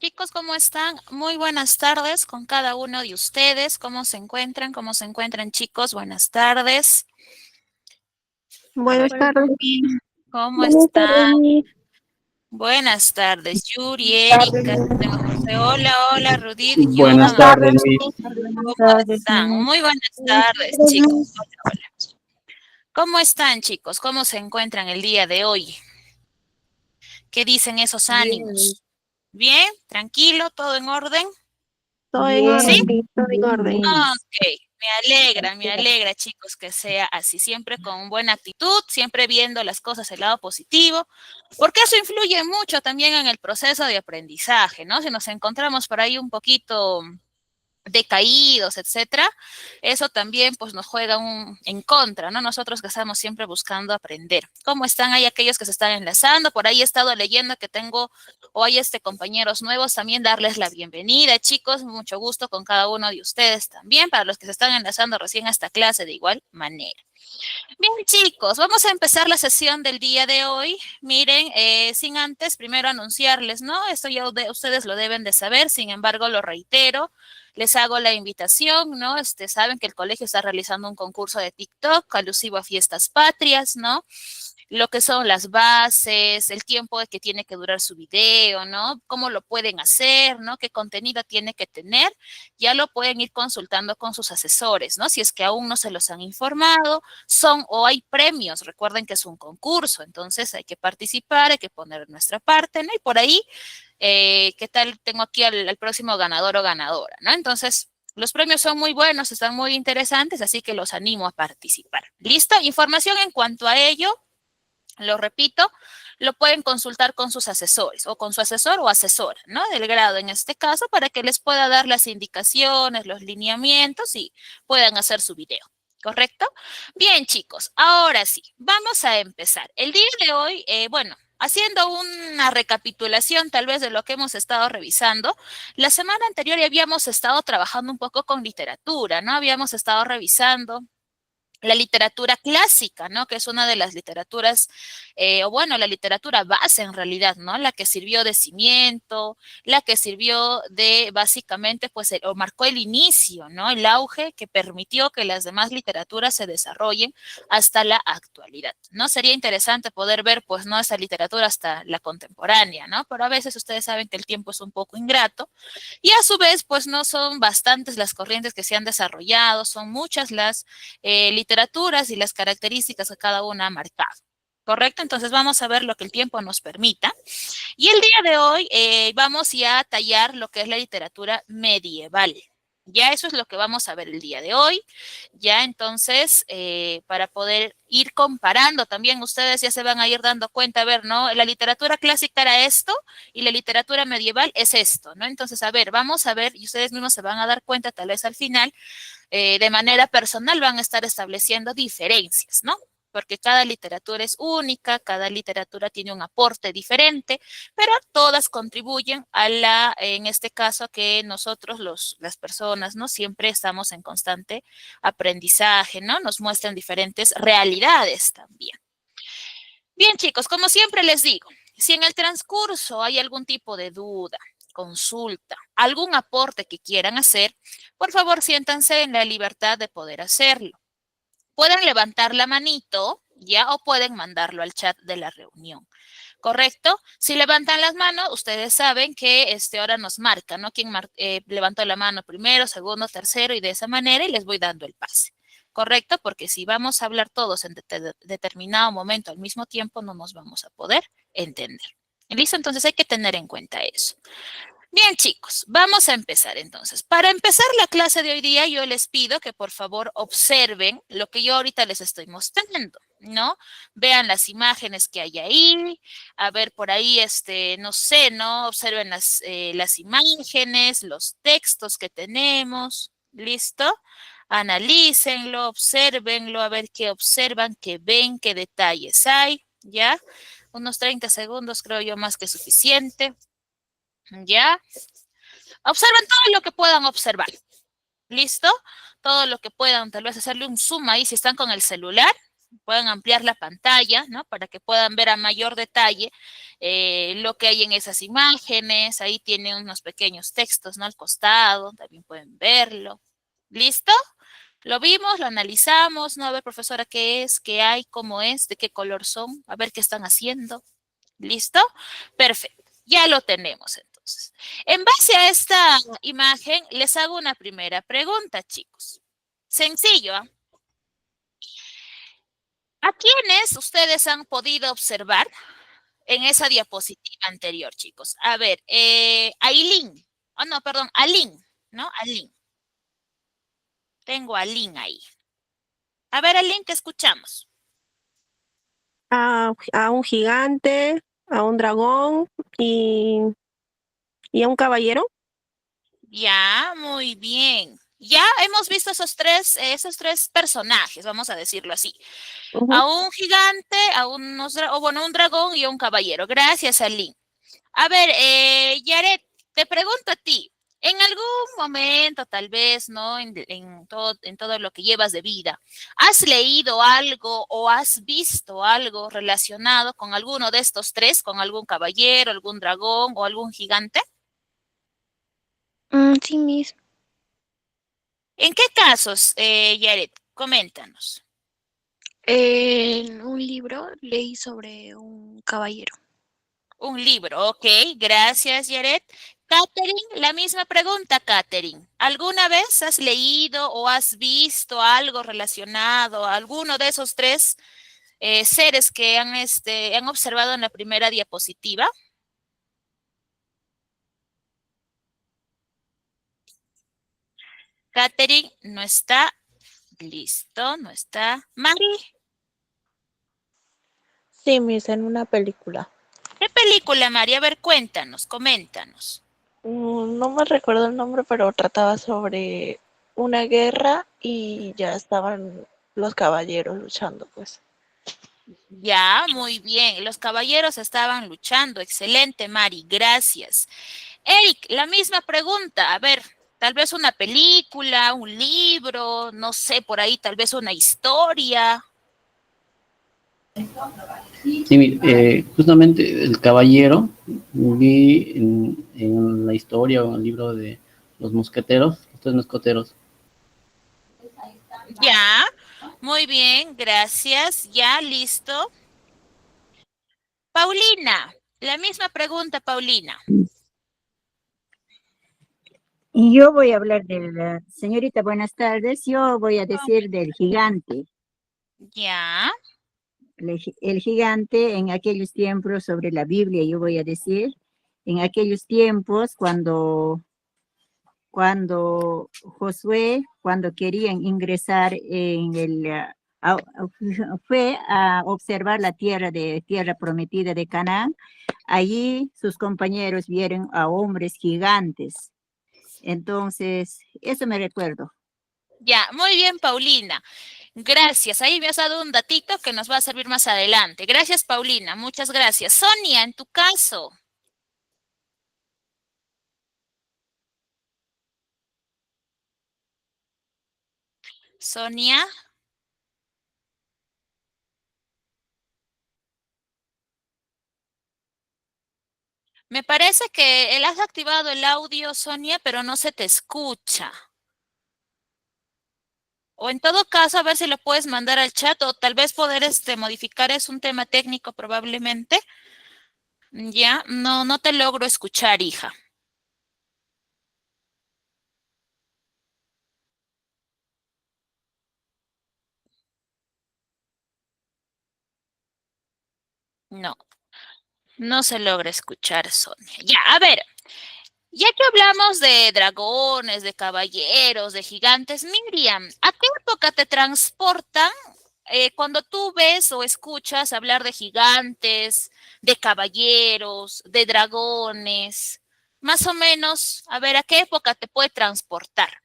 Chicos, ¿cómo están? Muy buenas tardes con cada uno de ustedes. ¿Cómo se encuentran? ¿Cómo se encuentran, chicos? Buenas tardes. A ver, Buenas tardes. ¿cómo Buenas están? tardes, Miss. Buenas tardes, Yuri, Tardes, Erika, Miss. tengo José. Hola, hola, Rudit, Buenas Buenas Johan. tardes, tardes, Luis. Miss. ¿Cómo Buenas tardes, están? Miss. Muy buenas Buenas tardes, tardes, chicos. Miss. Hola, hola. ¿Cómo están, chicos? ¿Cómo se encuentran el día de hoy? ¿Qué dicen esos Bien, ánimos? ¿Bien? ¿Tranquilo? ¿Todo en orden? todo en ¿Sí? orden, Miss, todo en orden. Ok, me alegra, chicos, que sea así, siempre con buena actitud, siempre viendo las cosas del lado positivo, porque eso influye mucho también en el proceso de aprendizaje, ¿no? Si nos encontramos por ahí un poquito decaídos, etcétera, eso también pues nos juega en contra, ¿no? Nosotros que estamos siempre buscando aprender. ¿Cómo están ahí aquellos que se están enlazando? Por ahí he estado leyendo que tengo hoy compañeros nuevos, también darles la bienvenida, chicos, mucho gusto con cada uno de ustedes también, para los que se están enlazando recién a esta clase de igual manera. Bien, chicos, vamos a empezar la sesión del día de hoy. Miren, sin antes primero anunciarles, ¿no? Esto ya ustedes lo deben de saber, sin embargo, lo reitero. Les hago la invitación, ¿no? Saben que el colegio está realizando un concurso de TikTok alusivo a fiestas patrias, ¿no? Lo que son las bases, el tiempo de que tiene que durar su video, ¿no? Cómo lo pueden hacer, ¿no? Qué contenido tiene que tener. Ya lo pueden ir consultando con sus asesores, ¿no? Si es que aún no se los han informado, son o hay premios. Recuerden que es un concurso, entonces hay que participar, hay que poner nuestra parte, ¿no? Y por ahí, ¿qué tal? Tengo aquí al próximo ganador o ganadora, ¿no? Entonces, los premios son muy buenos, están muy interesantes, así que los animo a participar. ¿Listo? Información en cuanto a ello, lo repito, lo pueden consultar con sus asesores o con su asesor o asesora, ¿no? Del grado en este caso, para que les pueda dar las indicaciones, los lineamientos y puedan hacer su video. ¿Correcto? Bien, chicos, ahora sí, vamos a empezar. El día de hoy, bueno, haciendo una recapitulación tal vez de lo que hemos estado revisando, la semana anterior ya habíamos estado trabajando un poco con literatura, ¿no? Habíamos estado revisando la literatura clásica, ¿no? Que es una de las literaturas, o bueno, la literatura base en realidad, ¿no? La que sirvió de cimiento, la que sirvió de básicamente, pues, o marcó el inicio, ¿no? El auge que permitió que las demás literaturas se desarrollen hasta la actualidad, ¿no? Sería interesante poder ver, pues, ¿no? Esa literatura hasta la contemporánea, ¿no? Pero a veces ustedes saben que el tiempo es un poco ingrato y a su vez, pues, no son bastantes las corrientes que se han desarrollado, son muchas las literaturas y las características que cada una ha marcado. ¿Correcto? Entonces vamos a ver lo que el tiempo nos permita. Y el día de hoy vamos ya a tallar lo que es la literatura medieval. Ya eso es lo que vamos a ver el día de hoy. Ya entonces, para poder ir comparando también, ustedes ya se van a ir dando cuenta, a ver, ¿no? La literatura clásica era esto y la literatura medieval es esto, ¿no? Entonces, a ver, vamos a ver y ustedes mismos se van a dar cuenta tal vez al final de manera personal van a estar estableciendo diferencias, ¿no? Porque cada literatura es única, cada literatura tiene un aporte diferente, pero todas contribuyen a en este caso, que nosotros, las personas, ¿no? Siempre estamos en constante aprendizaje, ¿no? Nos muestran diferentes realidades también. Bien, chicos, como siempre les digo, si en el transcurso hay algún tipo de duda, consulta, algún aporte que quieran hacer, por favor siéntanse en la libertad de poder hacerlo. Pueden levantar la manito, ya, o pueden mandarlo al chat de la reunión. ¿Correcto? Si levantan las manos, ustedes saben que ahora nos marca, ¿no? Quién levantó la mano primero, segundo, tercero, y de esa manera y les voy dando el pase. ¿Correcto? Porque si vamos a hablar todos en determinado momento al mismo tiempo, no nos vamos a poder entender. ¿Listo? Entonces hay que tener en cuenta eso. Bien, chicos, vamos a empezar entonces. Para empezar la clase de hoy día, yo les pido que por favor observen lo que yo ahorita les estoy mostrando, ¿no? Vean las imágenes que hay ahí, a ver por ahí, no sé, ¿no? Observen las imágenes, los textos que tenemos, ¿listo? Analícenlo, observenlo, a ver qué observan, qué ven, qué detalles hay, ¿ya? Unos 30 segundos creo yo más que suficiente. ¿Ya? Observen todo lo que puedan observar. ¿Listo? Todo lo que puedan, tal vez hacerle un zoom ahí si están con el celular. puedan ampliar la pantalla, ¿no? Para que puedan ver a mayor detalle lo que hay en esas imágenes. Ahí tienen unos pequeños textos, ¿no? Al costado, también pueden verlo. ¿Listo? Lo vimos, lo analizamos, ¿no? A ver, profesora, qué es, qué hay, cómo es, de qué color son, a ver qué están haciendo. ¿Listo? Perfecto. Ya lo tenemos entonces. En base a esta imagen, les hago una primera pregunta, chicos. Sencillo, ¿ah? ¿A quiénes ustedes han podido observar en esa diapositiva anterior, chicos? A ver, Aileen. Oh, no, perdón, Aline, ¿no? Aline. Tengo a Aline ahí. A ver, Aline, ¿qué escuchamos? A un gigante, a un dragón y, y a un caballero. Ya, muy bien. Ya hemos visto esos tres personajes, vamos a decirlo así. Ujú. A un gigante, a un dragón y a un caballero. Gracias, Aline. A ver, Yaret, te pregunto a ti, en algún momento, tal vez, ¿no? En todo lo que llevas de vida, ¿has leído algo o has visto algo relacionado con alguno de estos tres, con algún caballero, algún dragón o algún gigante? Sí, mismo. ¿En qué casos, Yaret? Coméntanos. En un libro leí sobre un caballero. Un libro, ok, gracias, Yaret. Catherine, la misma pregunta, Catherine. ¿Alguna vez has leído o has visto algo relacionado a alguno de esos tres seres que han observado en la primera diapositiva? Catherine no está listo, no está. Mari, Sí, Miss, en una película. ¿qué película, Mari? A ver, cuéntanos, coméntanos. No me recuerdo el nombre, pero trataba sobre una guerra y ya estaban los caballeros luchando, pues. Ya, muy bien. Los caballeros estaban luchando. Excelente, Mari. Gracias. Eric, la misma pregunta. A ver, tal vez una película, un libro, no sé, por ahí tal vez una historia. Sí, justamente el caballero, vi en la historia o en el libro de los mosqueteros, los tres mosqueteros. Ya, muy bien, gracias. Ya, listo. Paulina, la misma pregunta, Paulina. Yo voy a hablar de la señorita, buenas tardes. Yo voy a decir del gigante. Ya, El gigante en aquellos tiempos sobre la Biblia, yo voy a decir, en aquellos tiempos cuando Josué, cuando querían ingresar fue a observar la tierra prometida de Canaán. Allí sus compañeros vieron a hombres gigantes. Entonces, eso me recuerdo. ya, muy bien, Paulina. Gracias. Ahí me has dado un datito que nos va a servir más adelante. Gracias, Paulina. Muchas gracias. Sonia, en tu caso. Sonia. Me parece que has activado el audio, Sonia, pero no se te escucha. O en todo caso, a ver si lo puedes mandar al chat o tal vez poder modificar. Es un tema técnico probablemente. Ya, no te logro escuchar, hija. No, no se logra escuchar, Sonia. Ya, a ver. Ya que hablamos de dragones, de caballeros, de gigantes, Miriam, ¿a qué época te transportan cuando tú ves o escuchas hablar de gigantes, de caballeros, de dragones? Más o menos, a ver, ¿a qué época te puede transportar?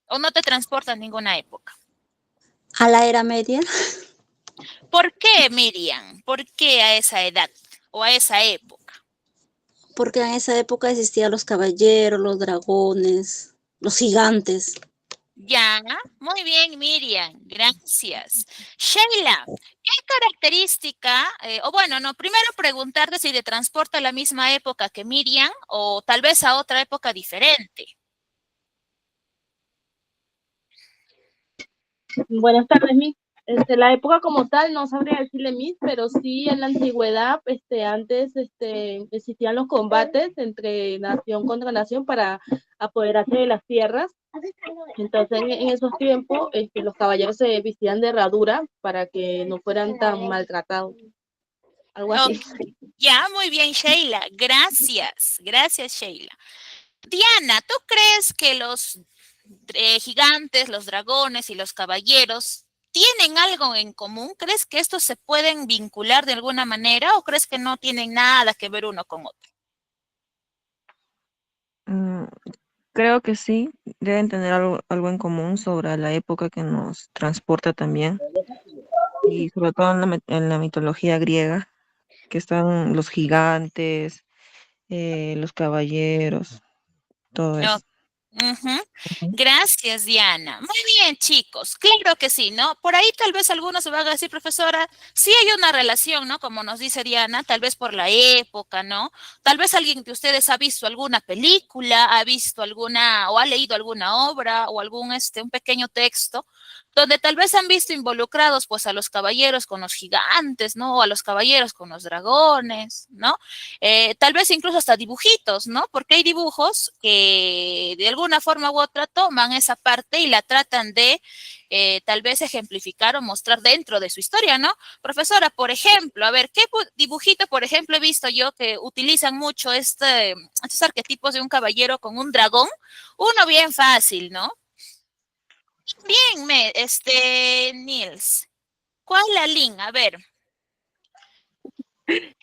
¿O no te transporta a ninguna época? A la Era Media, ¿Por qué, Miriam? ¿Por qué a esa edad o a esa época? porque en esa época existían los caballeros, los dragones, los gigantes. Ya, muy bien, Miriam, gracias. Sheila, ¿qué característica, o bueno, no, primero preguntarte si te transporta a la misma época que Miriam o tal vez a otra época diferente? Buenas tardes, Miss. La época como tal no sabría decirle Miss, pero sí en la antigüedad, antes, existían los combates entre nación contra nación para apoderarse de las tierras. Entonces, en esos tiempos, los caballeros se vestían de herradura para que no fueran tan maltratados. Algo Ok, así. ya, muy bien, Sheila, gracias, gracias, Sheila. Diana, ¿tú crees que los gigantes, los dragones y los caballeros tienen algo en común? ¿Crees que estos se pueden vincular de alguna manera o crees que no tienen nada que ver uno con otro? Mm, Creo que sí, deben tener algo en común sobre la época que nos transporta también, y sobre todo en la mitología griega, que están los gigantes, los caballeros, todo No. eso. Ujú. Ujú. Gracias, Diana. Muy bien, chicos. Claro que sí, ¿no? Por ahí tal vez algunos se van a decir, profesora, sí hay una relación, ¿no? Como nos dice Diana, tal vez por la época, ¿no? Tal vez alguien de ustedes ha visto alguna película, ha visto alguna, o ha leído alguna obra, o algún, un pequeño texto, donde tal vez han visto involucrados, pues, a los caballeros con los gigantes, ¿no? O a los caballeros con los dragones, ¿no? Tal vez incluso hasta dibujitos, ¿no? Porque hay dibujos que de alguna forma u otra toman esa parte y la tratan de tal vez ejemplificar o mostrar dentro de su historia, ¿no? Profesora, por ejemplo, a ver, ¿qué dibujito, por ejemplo, he visto yo que utilizan mucho estos arquetipos de un caballero con un dragón? Uno bien fácil, ¿no? Bien, Nils. ¿Cuál la link? A ver.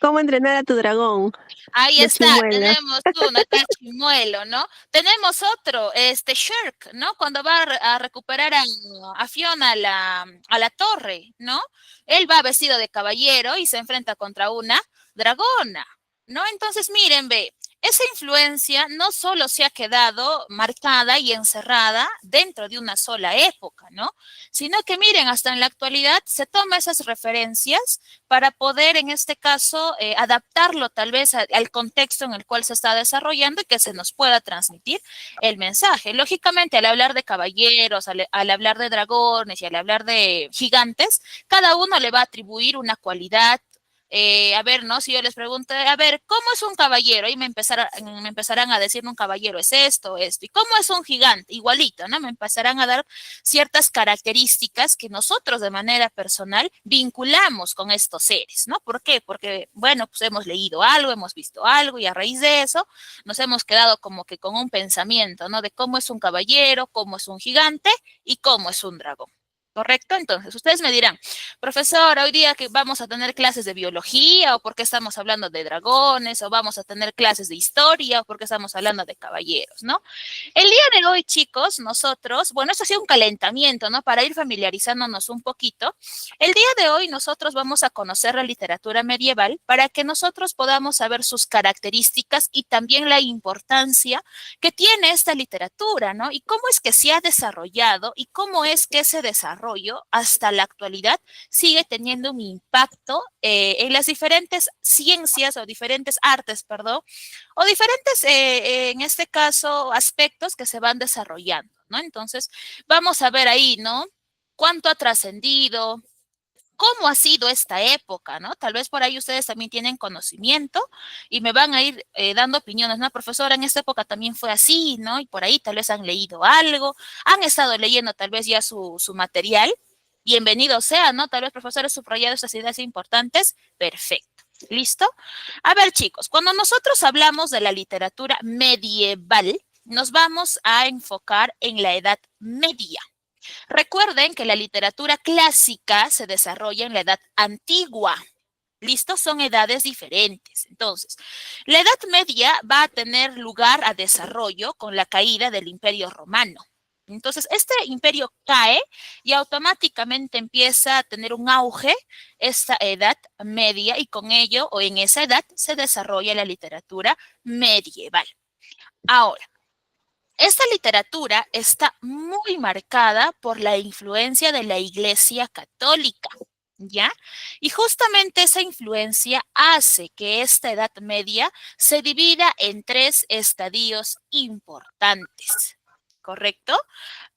¿Cómo entrenar a tu dragón? Ahí De está, Chimuelo. tenemos uno, está el chimuelo, ¿no? Tenemos otro, Shirk, ¿no? Cuando va a recuperar a Fiona a la torre, ¿no? Él va vestido de caballero y se enfrenta contra una dragona, ¿no? Entonces, miren, ve, esa influencia no solo se ha quedado marcada y encerrada dentro de una sola época, ¿no? Sino que miren, hasta en la actualidad se toma esas referencias para poder, en este caso, adaptarlo tal vez al contexto en el cual se está desarrollando y que se nos pueda transmitir el mensaje. Lógicamente, al hablar de caballeros, al hablar de dragones y al hablar de gigantes, cada uno le va a atribuir una cualidad. A ver, ¿no? Si yo les pregunto, a ver, ¿cómo es un caballero? Y me empezarán a decir, un caballero es esto, esto. ¿Y cómo es un gigante? Igualito, ¿no? Me empezarán a dar ciertas características que nosotros de manera personal vinculamos con estos seres, ¿no? ¿Por qué? Porque, bueno, pues hemos leído algo, hemos visto algo y a raíz de eso nos hemos quedado como que con un pensamiento, ¿no? De cómo es un caballero, cómo es un gigante y cómo es un dragón. ¿Correcto? Entonces, ustedes me dirán, profesor, hoy día que vamos a tener clases de biología o porque estamos hablando de dragones o vamos a tener clases de historia o porque estamos hablando de caballeros, ¿no? El día de hoy, chicos, nosotros, bueno, esto ha sido un calentamiento, ¿no? Para ir familiarizándonos un poquito. El día de hoy nosotros vamos a conocer la literatura medieval para que nosotros podamos saber sus características y también la importancia que tiene esta literatura, ¿no? Y cómo es que se ha desarrollado y cómo es que ese desarrollo hasta la actualidad sigue teniendo un impacto en las diferentes ciencias o diferentes artes, perdón, o diferentes, en este caso, aspectos que se van desarrollando, ¿no? Entonces, vamos a ver ahí, ¿no? ¿Cuánto ha trascendido? ¿Cómo ha sido esta época, no? Tal vez por ahí ustedes también tienen conocimiento y me van a ir dando opiniones, ¿no? Profesora, en esta época también fue así, ¿no? Y por ahí tal vez han leído algo, han estado leyendo tal vez ya su material. Bienvenido sea, ¿no? Tal vez, profesores, subrayado estas ideas importantes. Perfecto. ¿Listo? A ver, chicos, cuando nosotros hablamos de la literatura medieval, nos vamos a enfocar en la Edad Media. Recuerden que la literatura clásica se desarrolla en la Edad Antigua. ¿Listo? Son edades diferentes. Entonces, la Edad Media va a tener lugar a desarrollo con la caída del Imperio Romano. Entonces, este imperio cae y automáticamente empieza a tener un auge esta Edad Media y con ello, o en esa edad, se desarrolla la literatura medieval. Ahora, Esta literatura está muy marcada por la influencia de la Iglesia Católica, ¿ya? Y justamente esa influencia hace que esta Edad Media se divida en 3 estadios importantes, ¿correcto?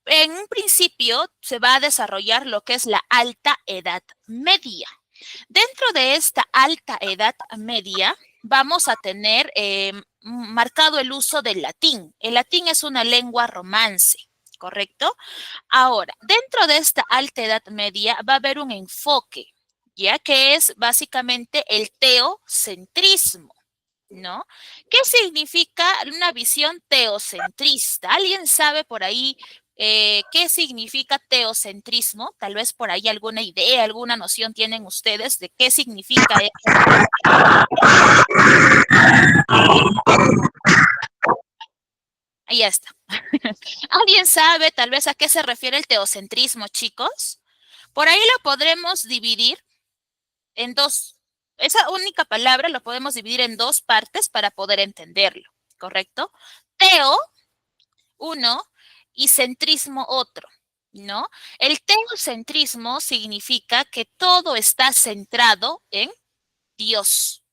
En un principio se va a desarrollar lo que es la Alta Edad Media. Dentro de esta Alta Edad Media vamos a tener marcado el uso del latín. El latín es una lengua romance, ¿correcto? Ahora, dentro de esta Alta Edad Media va a haber un enfoque, ya que es básicamente el teocentrismo, ¿no? ¿Qué significa una visión teocentrista? ¿Alguien sabe por ahí qué significa teocentrismo? Tal vez por ahí alguna idea, alguna noción tienen ustedes de qué significa eso. Ahí ya está. ¿Alguien sabe tal vez a qué se refiere el teocentrismo, chicos? Por ahí lo podremos dividir en 2. Esa única palabra lo podemos dividir en 2 partes para poder entenderlo, ¿correcto? Teo, uno, y centrismo, otro, ¿no? El teocentrismo significa que todo está centrado en Dios,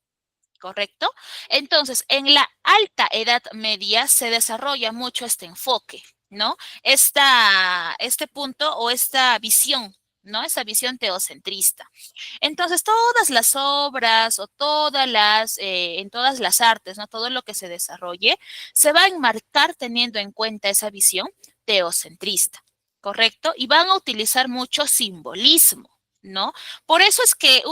¿correcto? Entonces, en la Alta Edad Media se desarrolla mucho este enfoque, ¿no? Este punto o esta visión, ¿no? Esa visión teocentrista. Entonces, todas las obras o en todas las artes, ¿no? Todo lo que se desarrolle, se va a enmarcar teniendo en cuenta esa visión teocentrista, ¿correcto? Y van a utilizar mucho simbolismo, ¿no? Por eso es que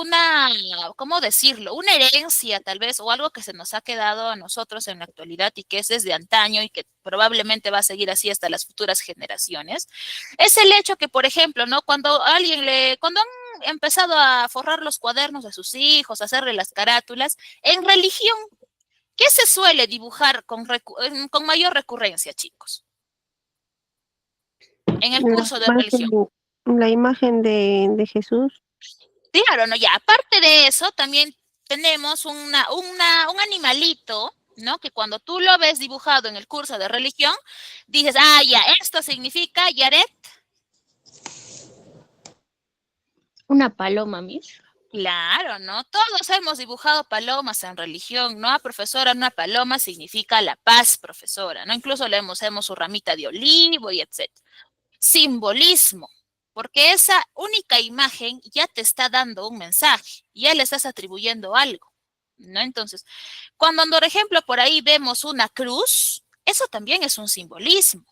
¿cómo decirlo? Una herencia tal vez o algo que se nos ha quedado a nosotros en la actualidad y que es desde antaño y que probablemente va a seguir así hasta las futuras generaciones, es el hecho que, por ejemplo, ¿no? Cuando han empezado a forrar los cuadernos de sus hijos, a hacerle las carátulas, en religión, ¿qué se suele dibujar con mayor recurrencia, chicos? En el curso de religión. La imagen de Jesús. Claro, no, ya, aparte de eso, también tenemos un animalito, ¿no? Que cuando tú lo ves dibujado en el curso de religión, dices, ya, esto significa Yaret. Una paloma, Miss. Claro, ¿no? Todos hemos dibujado palomas en religión, ¿no? Profesora, una paloma significa la paz, profesora, ¿no? Incluso leemos su ramita de olivo y etc. Simbolismo, porque esa única imagen ya te está dando un mensaje, ya le estás atribuyendo algo, ¿no? Entonces, cuando, por ejemplo, por ahí vemos una cruz, eso también es un simbolismo,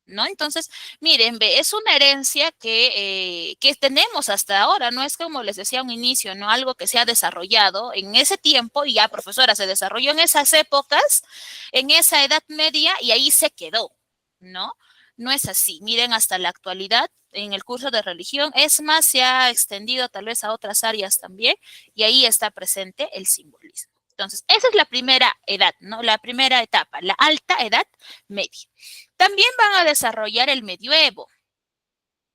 ¿no? Entonces, miren, es una herencia que tenemos hasta ahora, no es como les decía a un inicio, ¿no? Algo que se ha desarrollado en ese tiempo y ya, profesora, se desarrolló en esas épocas, en esa Edad Media y ahí se quedó, ¿no? No es así. Miren, hasta la actualidad, en el curso de religión, es más, se ha extendido tal vez a otras áreas también, y ahí está presente el simbolismo. Entonces, esa es la primera edad, ¿no? La primera etapa, la Alta Edad Media. También van a desarrollar el medioevo.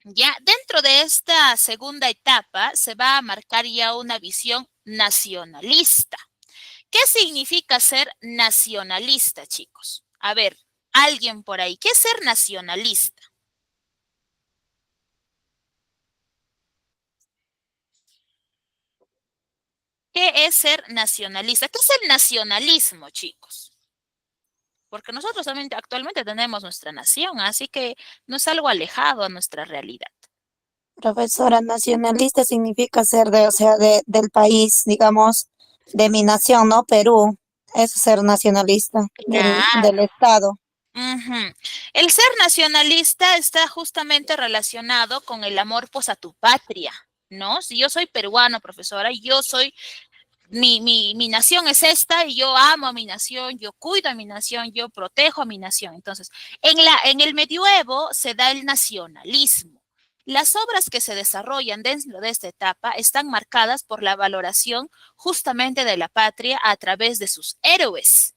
Ya dentro de esta segunda etapa se va a marcar ya una visión nacionalista. ¿Qué significa ser nacionalista, chicos? A ver, alguien por ahí, ¿qué es ser nacionalista? ¿Qué es ser nacionalista? ¿Qué es el nacionalismo, chicos? Porque nosotros también actualmente tenemos nuestra nación, así que no es algo alejado a nuestra realidad. Profesora, nacionalista significa ser del país, digamos, de mi nación, ¿no? Perú. Eso es ser nacionalista, del Estado. Uh-huh. El ser nacionalista está justamente relacionado con el amor pues a tu patria, ¿no? Si yo soy peruano, profesora, mi nación es esta y yo amo a mi nación, yo cuido a mi nación, yo protejo a mi nación. Entonces, en el medioevo se da el nacionalismo. Las obras que se desarrollan dentro de esta etapa están marcadas por la valoración justamente de la patria a través de sus héroes.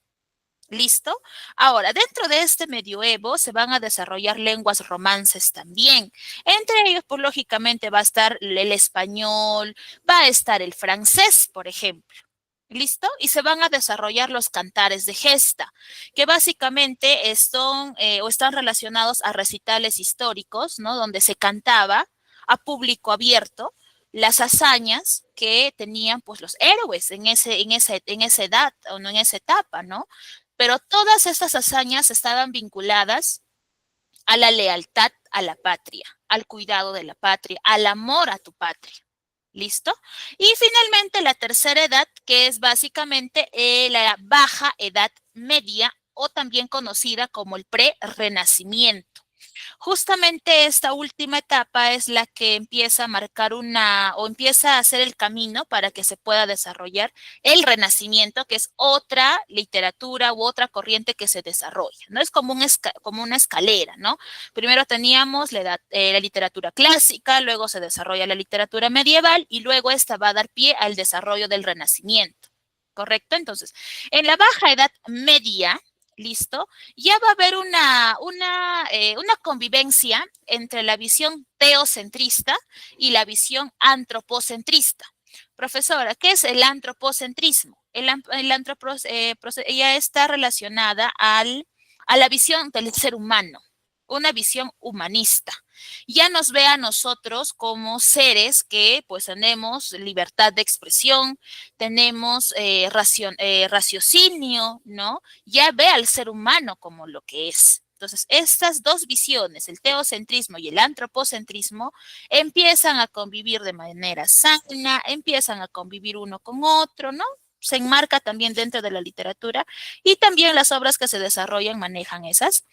¿Listo? Ahora, dentro de este medioevo se van a desarrollar lenguas romances también. Entre ellos, pues lógicamente va a estar el español, va a estar el francés, por ejemplo. ¿Listo? Y se van a desarrollar los cantares de gesta, que básicamente son o están relacionados a recitales históricos, ¿no? Donde se cantaba a público abierto las hazañas que tenían pues los héroes en esa edad o no en esa etapa, ¿no? Pero todas estas hazañas estaban vinculadas a la lealtad a la patria, al cuidado de la patria, al amor a tu patria. ¿Listo? Y finalmente la tercera edad, que es básicamente la baja edad media o también conocida como el pre-renacimiento. Justamente esta última etapa es la que empieza a marcar empieza a hacer el camino para que se pueda desarrollar el Renacimiento, que es otra literatura u otra corriente que se desarrolla, ¿no? Es como una escalera, ¿no? Primero teníamos la literatura clásica, luego se desarrolla la literatura medieval y luego esta va a dar pie al desarrollo del Renacimiento, ¿correcto? Entonces, en la baja edad media, ¿listo? Ya va a haber una convivencia entre la visión teocentrista y la visión antropocentrista. Profesora, ¿qué es el antropocentrismo? Ella está relacionada a la visión del ser humano, una visión humanista. Ya nos ve a nosotros como seres que pues tenemos libertad de expresión, tenemos raciocinio, ¿no? Ya ve al ser humano como lo que es. Entonces, estas dos visiones, el teocentrismo y el antropocentrismo, empiezan a convivir de manera sana, empiezan a convivir uno con otro, ¿no? Se enmarca también dentro de la literatura y también las obras que se desarrollan manejan esas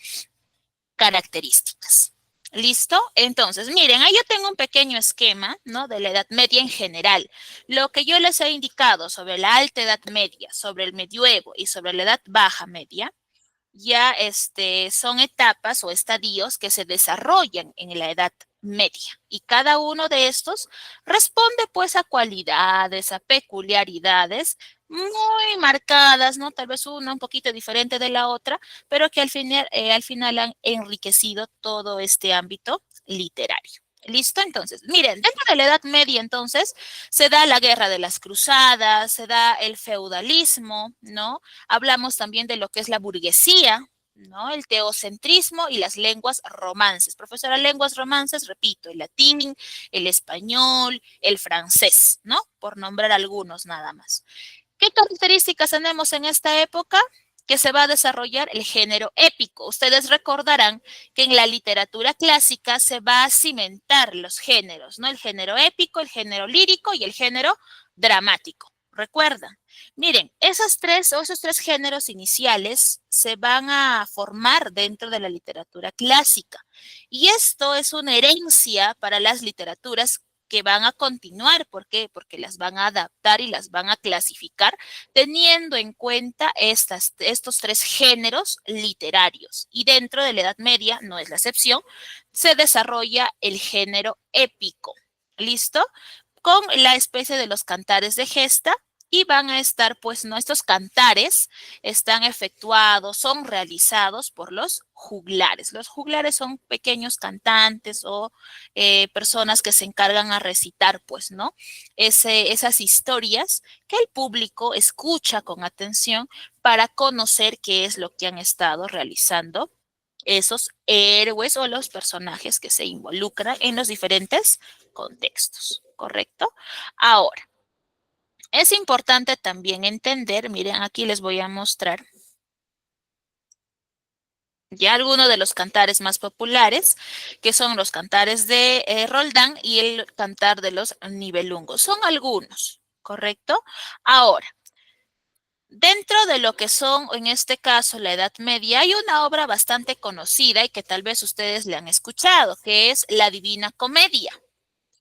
características. ¿Listo? Entonces, miren, ahí yo tengo un pequeño esquema, ¿no? De la Edad Media en general. Lo que yo les he indicado sobre la Alta Edad Media, sobre el Medioevo y sobre la Edad Baja Media, ya son etapas o estadios que se desarrollan en la Edad Media. Y cada uno de estos responde pues a cualidades, a peculiaridades muy marcadas, ¿no? Tal vez una un poquito diferente de la otra, pero que al final han enriquecido todo este ámbito literario. ¿Listo? Entonces, miren, dentro de la Edad Media, entonces, se da la Guerra de las Cruzadas, se da el feudalismo, ¿no? Hablamos también de lo que es la burguesía, ¿no? El teocentrismo y las lenguas romances. Profesora, lenguas romances, repito, el latín, el español, el francés, ¿no? Por nombrar algunos nada más. ¿Qué características tenemos en esta época? Que se va a desarrollar el género épico. Ustedes recordarán que en la literatura clásica se va a cimentar los géneros, ¿no? El género épico, el género lírico y el género dramático. ¿Recuerdan? Miren, esos tres géneros iniciales se van a formar dentro de la literatura clásica. Y esto es una herencia para las literaturas que van a continuar. ¿Por qué? Porque las van a adaptar y las van a clasificar teniendo en cuenta estos tres géneros literarios. Y dentro de la Edad Media, no es la excepción, se desarrolla el género épico. ¿Listo? Con la especie de los cantares de gesta. Y van a estar, pues, ¿no? Estos cantares están efectuados, son realizados por los juglares. Los juglares son pequeños cantantes o personas que se encargan a recitar, pues, ¿no? Esas historias que el público escucha con atención para conocer qué es lo que han estado realizando esos héroes o los personajes que se involucran en los diferentes contextos, ¿correcto? Ahora, es importante también entender, miren, aquí les voy a mostrar ya algunos de los cantares más populares, que son los cantares de Roldán y el cantar de los Nibelungos. Son algunos, ¿correcto? Ahora, dentro de lo que son, en este caso, la Edad Media, hay una obra bastante conocida y que tal vez ustedes le han escuchado, que es La Divina Comedia.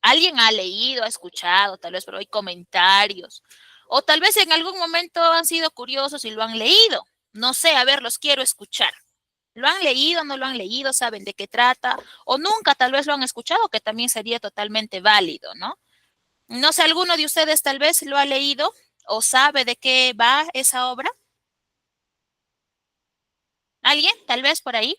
Alguien ha leído, ha escuchado, tal vez, pero hay comentarios. O tal vez en algún momento han sido curiosos y lo han leído. No sé, a ver, los quiero escuchar. ¿Lo han leído, no lo han leído? ¿Saben de qué trata? O nunca tal vez lo han escuchado, que también sería totalmente válido, ¿no? No sé, ¿alguno de ustedes tal vez lo ha leído o sabe de qué va esa obra? ¿Alguien? Tal vez por ahí.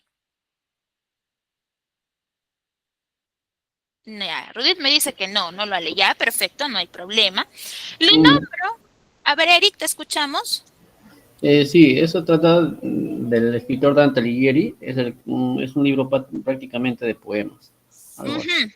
Rudith me dice que no lo ha leído. Ya, perfecto, no hay problema. Le nombro A ver, Eric, ¿te escuchamos? Sí, eso trata del escritor Dante Alighieri, es un libro prácticamente de poemas. Algo así. Ujú.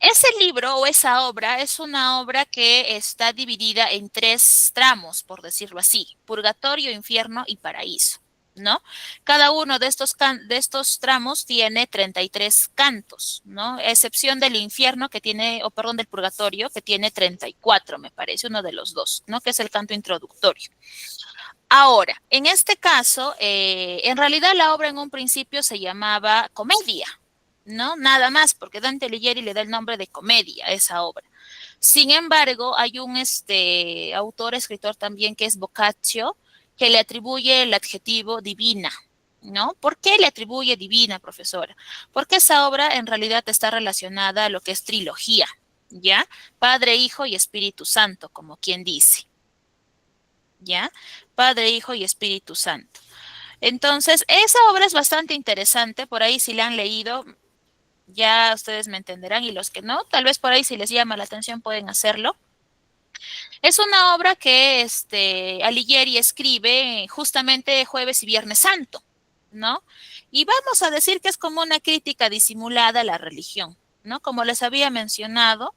Ese libro o esa obra es una obra que está dividida en 3 tramos, por decirlo así, purgatorio, infierno y paraíso, ¿no? Cada uno de estos tramos tiene 33 cantos, ¿no? A excepción del infierno que tiene, o perdón, del purgatorio que tiene 34, me parece, uno de los dos, ¿no? Que es el canto introductorio. Ahora, en este caso, en realidad la obra en un principio se llamaba Comedia, ¿no? Nada más, porque Dante Alighieri le da el nombre de comedia a esa obra. Sin embargo, hay un autor, escritor también que es Boccaccio, que le atribuye el adjetivo divina, ¿no? ¿Por qué le atribuye divina, profesora? Porque esa obra en realidad está relacionada a lo que es trilogía, ¿ya? Padre, Hijo y Espíritu Santo, como quien dice, ¿ya? Padre, Hijo y Espíritu Santo. Entonces, esa obra es bastante interesante, por ahí si la han leído, ya ustedes me entenderán, y los que no, tal vez por ahí si les llama la atención pueden hacerlo. Es una obra que Alighieri escribe justamente jueves y viernes santo, ¿no? Y vamos a decir que es como una crítica disimulada a la religión, ¿no? Como les había mencionado,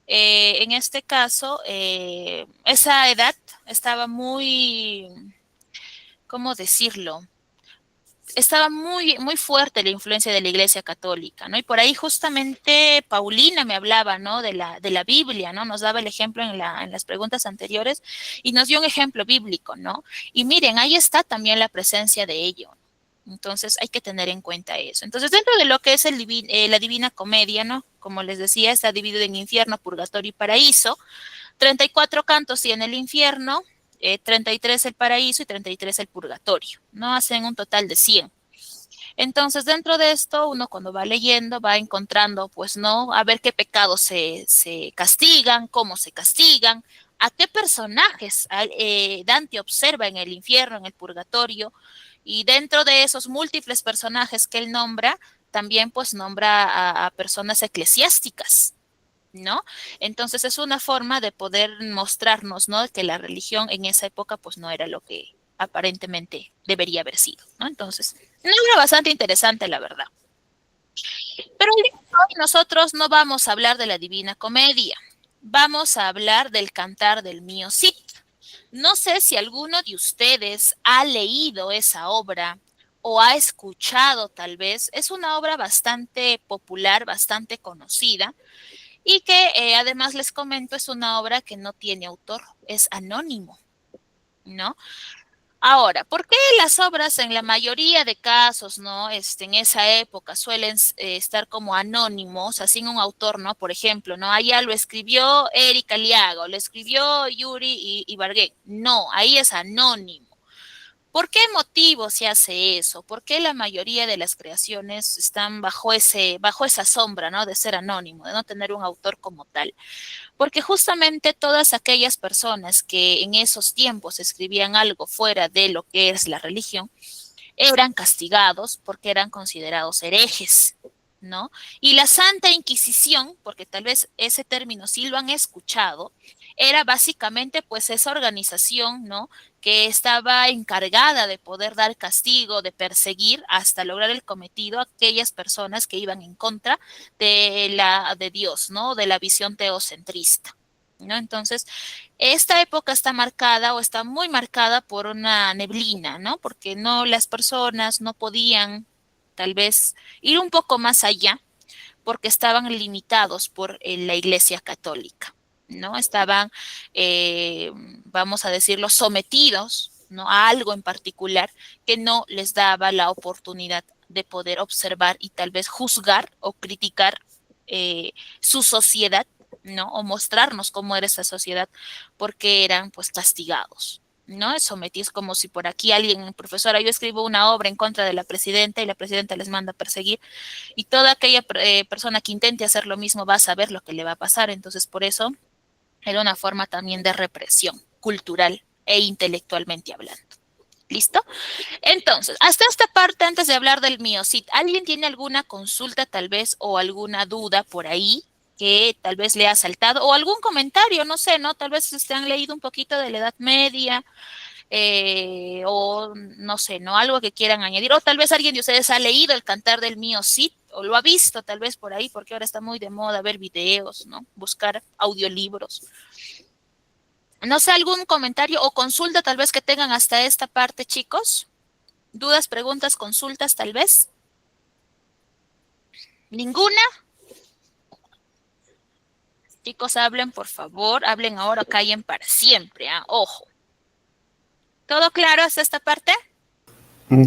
en este caso, esa edad estaba muy, ¿cómo decirlo? Estaba muy, muy fuerte la influencia de la Iglesia Católica, ¿no? Y por ahí justamente Paulina me hablaba, ¿no? De la Biblia, ¿no? Nos daba el ejemplo en las preguntas anteriores y nos dio un ejemplo bíblico, ¿no? Y miren, ahí está también la presencia de ello. Entonces hay que tener en cuenta eso. Entonces dentro de lo que es la Divina Comedia, ¿no? Como les decía, está dividido en infierno, purgatorio y paraíso. 34 cantos tiene el infierno, 33 el paraíso y 33 el purgatorio, ¿no? Hacen un total de 100. Entonces, dentro de esto, uno cuando va leyendo va encontrando, pues, ¿no? A ver qué pecados se castigan, cómo se castigan, a qué personajes Dante observa en el infierno, en el purgatorio, y dentro de esos múltiples personajes que él nombra, también pues nombra a personas eclesiásticas, ¿no? Entonces es una forma de poder mostrarnos, ¿no? Que la religión en esa época pues no era lo que aparentemente debería haber sido, ¿no? Entonces, una obra bastante interesante, la verdad. Pero el día de hoy nosotros no vamos a hablar de la Divina Comedia, vamos a hablar del Cantar del Mío Cid. No sé si alguno de ustedes ha leído esa obra o ha escuchado tal vez. Es una obra bastante popular, bastante conocida y que además les comento es una obra que no tiene autor, es anónimo, ¿no? Ahora, ¿por qué las obras en la mayoría de casos, ¿no? En esa época suelen estar como anónimos, así sin un autor, ¿no? Por ejemplo, ¿no? Allá lo escribió Eric Aliaga, lo escribió Yuri Ibargüen. No, ahí es anónimo. ¿Por qué motivo se hace eso? ¿Por qué la mayoría de las creaciones están bajo esa sombra, ¿no? De ser anónimo, de no tener un autor como tal? Porque justamente todas aquellas personas que en esos tiempos escribían algo fuera de lo que es la religión, eran castigados porque eran considerados herejes, ¿no? Y la Santa Inquisición, porque tal vez ese término sí lo han escuchado, era básicamente pues esa organización, ¿no? Que estaba encargada de poder dar castigo, de perseguir hasta lograr el cometido a aquellas personas que iban en contra de Dios, ¿no? De la visión teocentrista, ¿no? Entonces, esta época está marcada o está muy marcada por una neblina, ¿no? Porque no, las personas no podían tal vez ir un poco más allá porque estaban limitados por la Iglesia Católica, ¿no? Estaban, vamos a decirlo, sometidos, ¿no? A algo en particular que no les daba la oportunidad de poder observar y tal vez juzgar o criticar su sociedad, ¿no? O mostrarnos cómo era esa sociedad, porque eran pues castigados, ¿no? Sometidos como si por aquí alguien, profesora, yo escribo una obra en contra de la presidenta y la presidenta les manda a perseguir y toda aquella persona que intente hacer lo mismo va a saber lo que le va a pasar. Entonces, por eso era una forma también de represión cultural e intelectualmente hablando. ¿Listo? Entonces, hasta esta parte, antes de hablar del miocid, ¿alguien tiene alguna consulta tal vez o alguna duda por ahí? que tal vez le ha saltado, o algún comentario, no sé, ¿no? Tal vez han leído un poquito de la Edad Media, o no sé, ¿no? Algo que quieran añadir, o tal vez alguien de ustedes ha leído El Cantar del Mío Cid, o lo ha visto tal vez por ahí, porque ahora está muy de moda ver videos, ¿no? Buscar audiolibros. No sé, algún comentario o consulta tal vez que tengan hasta esta parte, chicos. ¿Dudas, preguntas, consultas tal vez? ¿Ninguna? Chicos, hablen, por favor. Hablen ahora o callen para siempre, ¿ah? Ojo. ¿Todo claro hasta esta parte?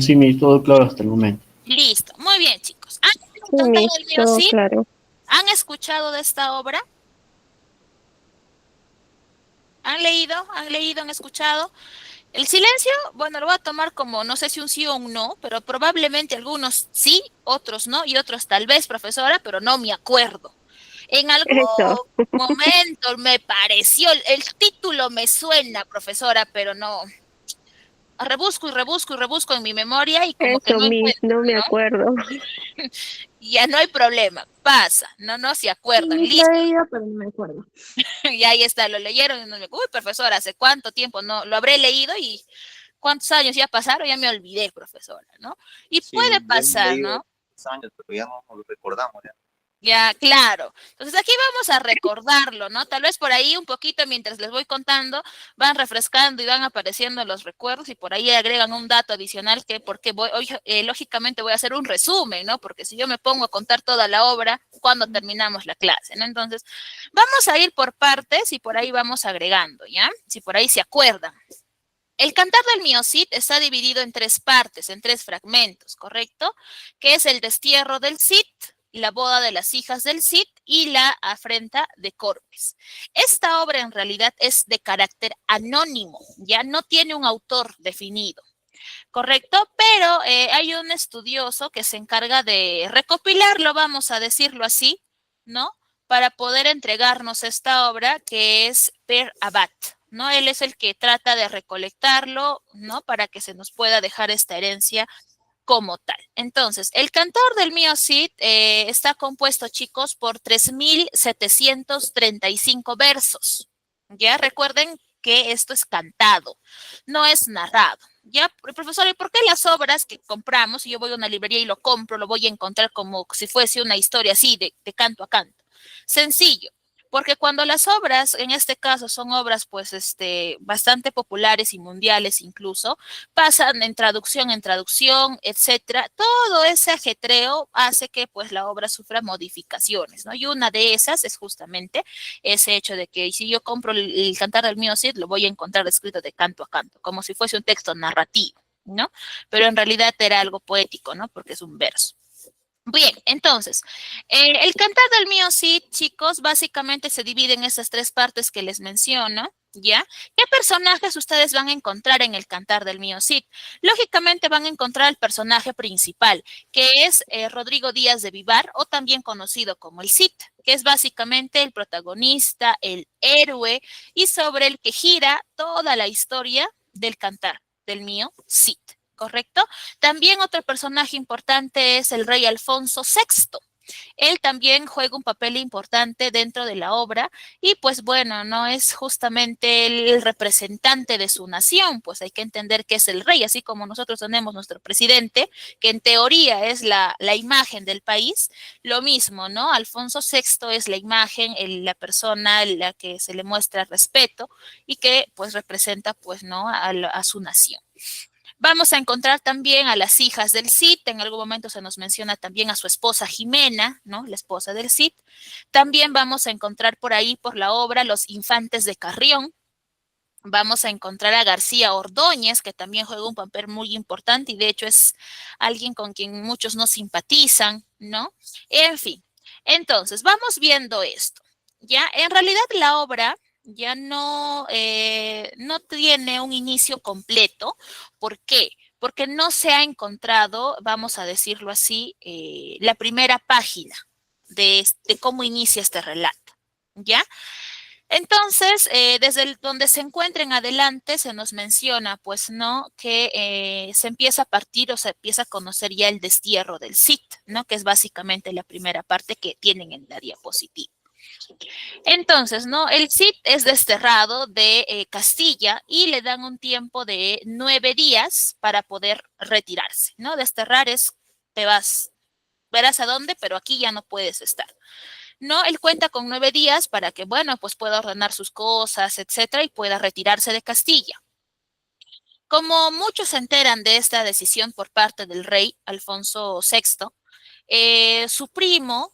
Sí, todo claro hasta el momento. Listo. Muy bien, chicos. ¿Han Sí, cantado Miss, el mío, todo sí? claro. ¿Han escuchado de esta obra? ¿Han leído? ¿Han leído? ¿Han escuchado? El silencio, bueno, lo voy a tomar como, no sé si un sí o un no, pero probablemente algunos sí, otros no, y otros tal vez, profesora, pero no me acuerdo. En algún Eso. momento me pareció, el título me suena, profesora, pero no. Rebusco y rebusco y rebusco en mi memoria y como que Eso, no Miss, encuentro, no me ¿no? acuerdo. Ya no hay problema, pasa, no se acuerdan, Mis lo listo. he leído, pero no me acuerdo. Y ahí está, lo leyeron y no me, uy, profesora, ¿hace cuánto tiempo no lo habré leído y cuántos años ya pasaron? Ya me olvidé, profesora, ¿no? Y Sí, puede lo hemos pasar, leído ¿no? años, pero ya no lo recordamos. Ya. Ya, claro. Entonces aquí vamos a recordarlo, ¿no? Tal vez por ahí un poquito mientras les voy contando, van refrescando y van apareciendo los recuerdos y por ahí agregan un dato adicional que porque voy, hoy, lógicamente voy a hacer un resumen, ¿no? Porque si yo me pongo a contar toda la obra, cuando terminamos la clase, ¿no? Entonces, vamos a ir por partes y por ahí vamos agregando, ¿ya? Si por ahí se acuerdan. El Cantar del Mío Cid está dividido en tres partes, en tres fragmentos, ¿correcto? Que es el destierro del Cid, la boda de las hijas del Cid y la afrenta de Corpes. Esta obra en realidad es de carácter anónimo, ya no tiene un autor definido, ¿correcto? Pero hay un estudioso que se encarga de recopilarlo, vamos a decirlo así, ¿no? Para poder entregarnos esta obra que es Per Abad, ¿no? Él es el que trata de recolectarlo, ¿no? Para que se nos pueda dejar esta herencia como tal. Entonces, el Cantar del Mío Cid está compuesto, chicos, por 3.735 versos. Ya recuerden que esto es cantado, no es narrado. Ya, profesor, ¿y por qué las obras que compramos, si yo voy a una librería y lo compro, lo voy a encontrar como si fuese una historia así de canto a canto? Sencillo, porque cuando las obras, en este caso, son obras pues bastante populares y mundiales incluso, pasan en traducción, etcétera, todo ese ajetreo hace que pues la obra sufra modificaciones, ¿no? Y una de esas es justamente ese hecho de que si yo compro el Cantar del Mío Cid, lo voy a encontrar escrito de canto a canto, como si fuese un texto narrativo, ¿no? Pero en realidad era algo poético, ¿no? Porque es un verso. Bien, entonces, el Cantar del Mío Cid, chicos, básicamente se divide en esas tres partes que les menciono, ¿ya? ¿Qué personajes ustedes van a encontrar en el Cantar del Mío Cid? Lógicamente van a encontrar el personaje principal, que es Rodrigo Díaz de Vivar, o también conocido como el Cid, que es básicamente el protagonista, el héroe, y sobre el que gira toda la historia del Cantar del Mío Cid. ¿Correcto? También otro personaje importante es el rey Alfonso VI. Él también juega un papel importante dentro de la obra y pues bueno, no es justamente el representante de su nación, pues hay que entender que es el rey, así como nosotros tenemos nuestro presidente, que en teoría es la imagen del país, lo mismo, ¿no? Alfonso VI es la imagen, la la que se le muestra respeto y que pues representa pues, ¿no? A su nación. Vamos a encontrar también a las hijas del Cid, en algún momento se nos menciona también a su esposa Jimena, ¿no? La esposa del Cid. También vamos a encontrar por ahí, por la obra, los infantes de Carrión. Vamos a encontrar a García Ordóñez, que también juega un papel muy importante y de hecho es alguien con quien muchos no simpatizan, ¿no? En fin, entonces vamos viendo esto. Ya, en realidad la obra ya no tiene un inicio completo. ¿Por qué? Porque no se ha encontrado, vamos a decirlo así, la primera página de cómo inicia este relato. ¿Ya? Entonces, desde donde se encuentra en adelante, se nos menciona, pues, ¿no? Que se empieza a partir o se empieza a conocer ya el destierro del Cid, ¿no? Que es básicamente la primera parte que tienen en la diapositiva. Entonces, ¿no? El Cid es desterrado de Castilla y le dan un tiempo de 9 días para poder retirarse, ¿no? Desterrar es, te vas, verás a dónde, pero aquí ya no puedes estar. No, él cuenta con 9 días para que, bueno, pues pueda ordenar sus cosas, etcétera, y pueda retirarse de Castilla. Como muchos se enteran de esta decisión por parte del rey Alfonso VI, su primo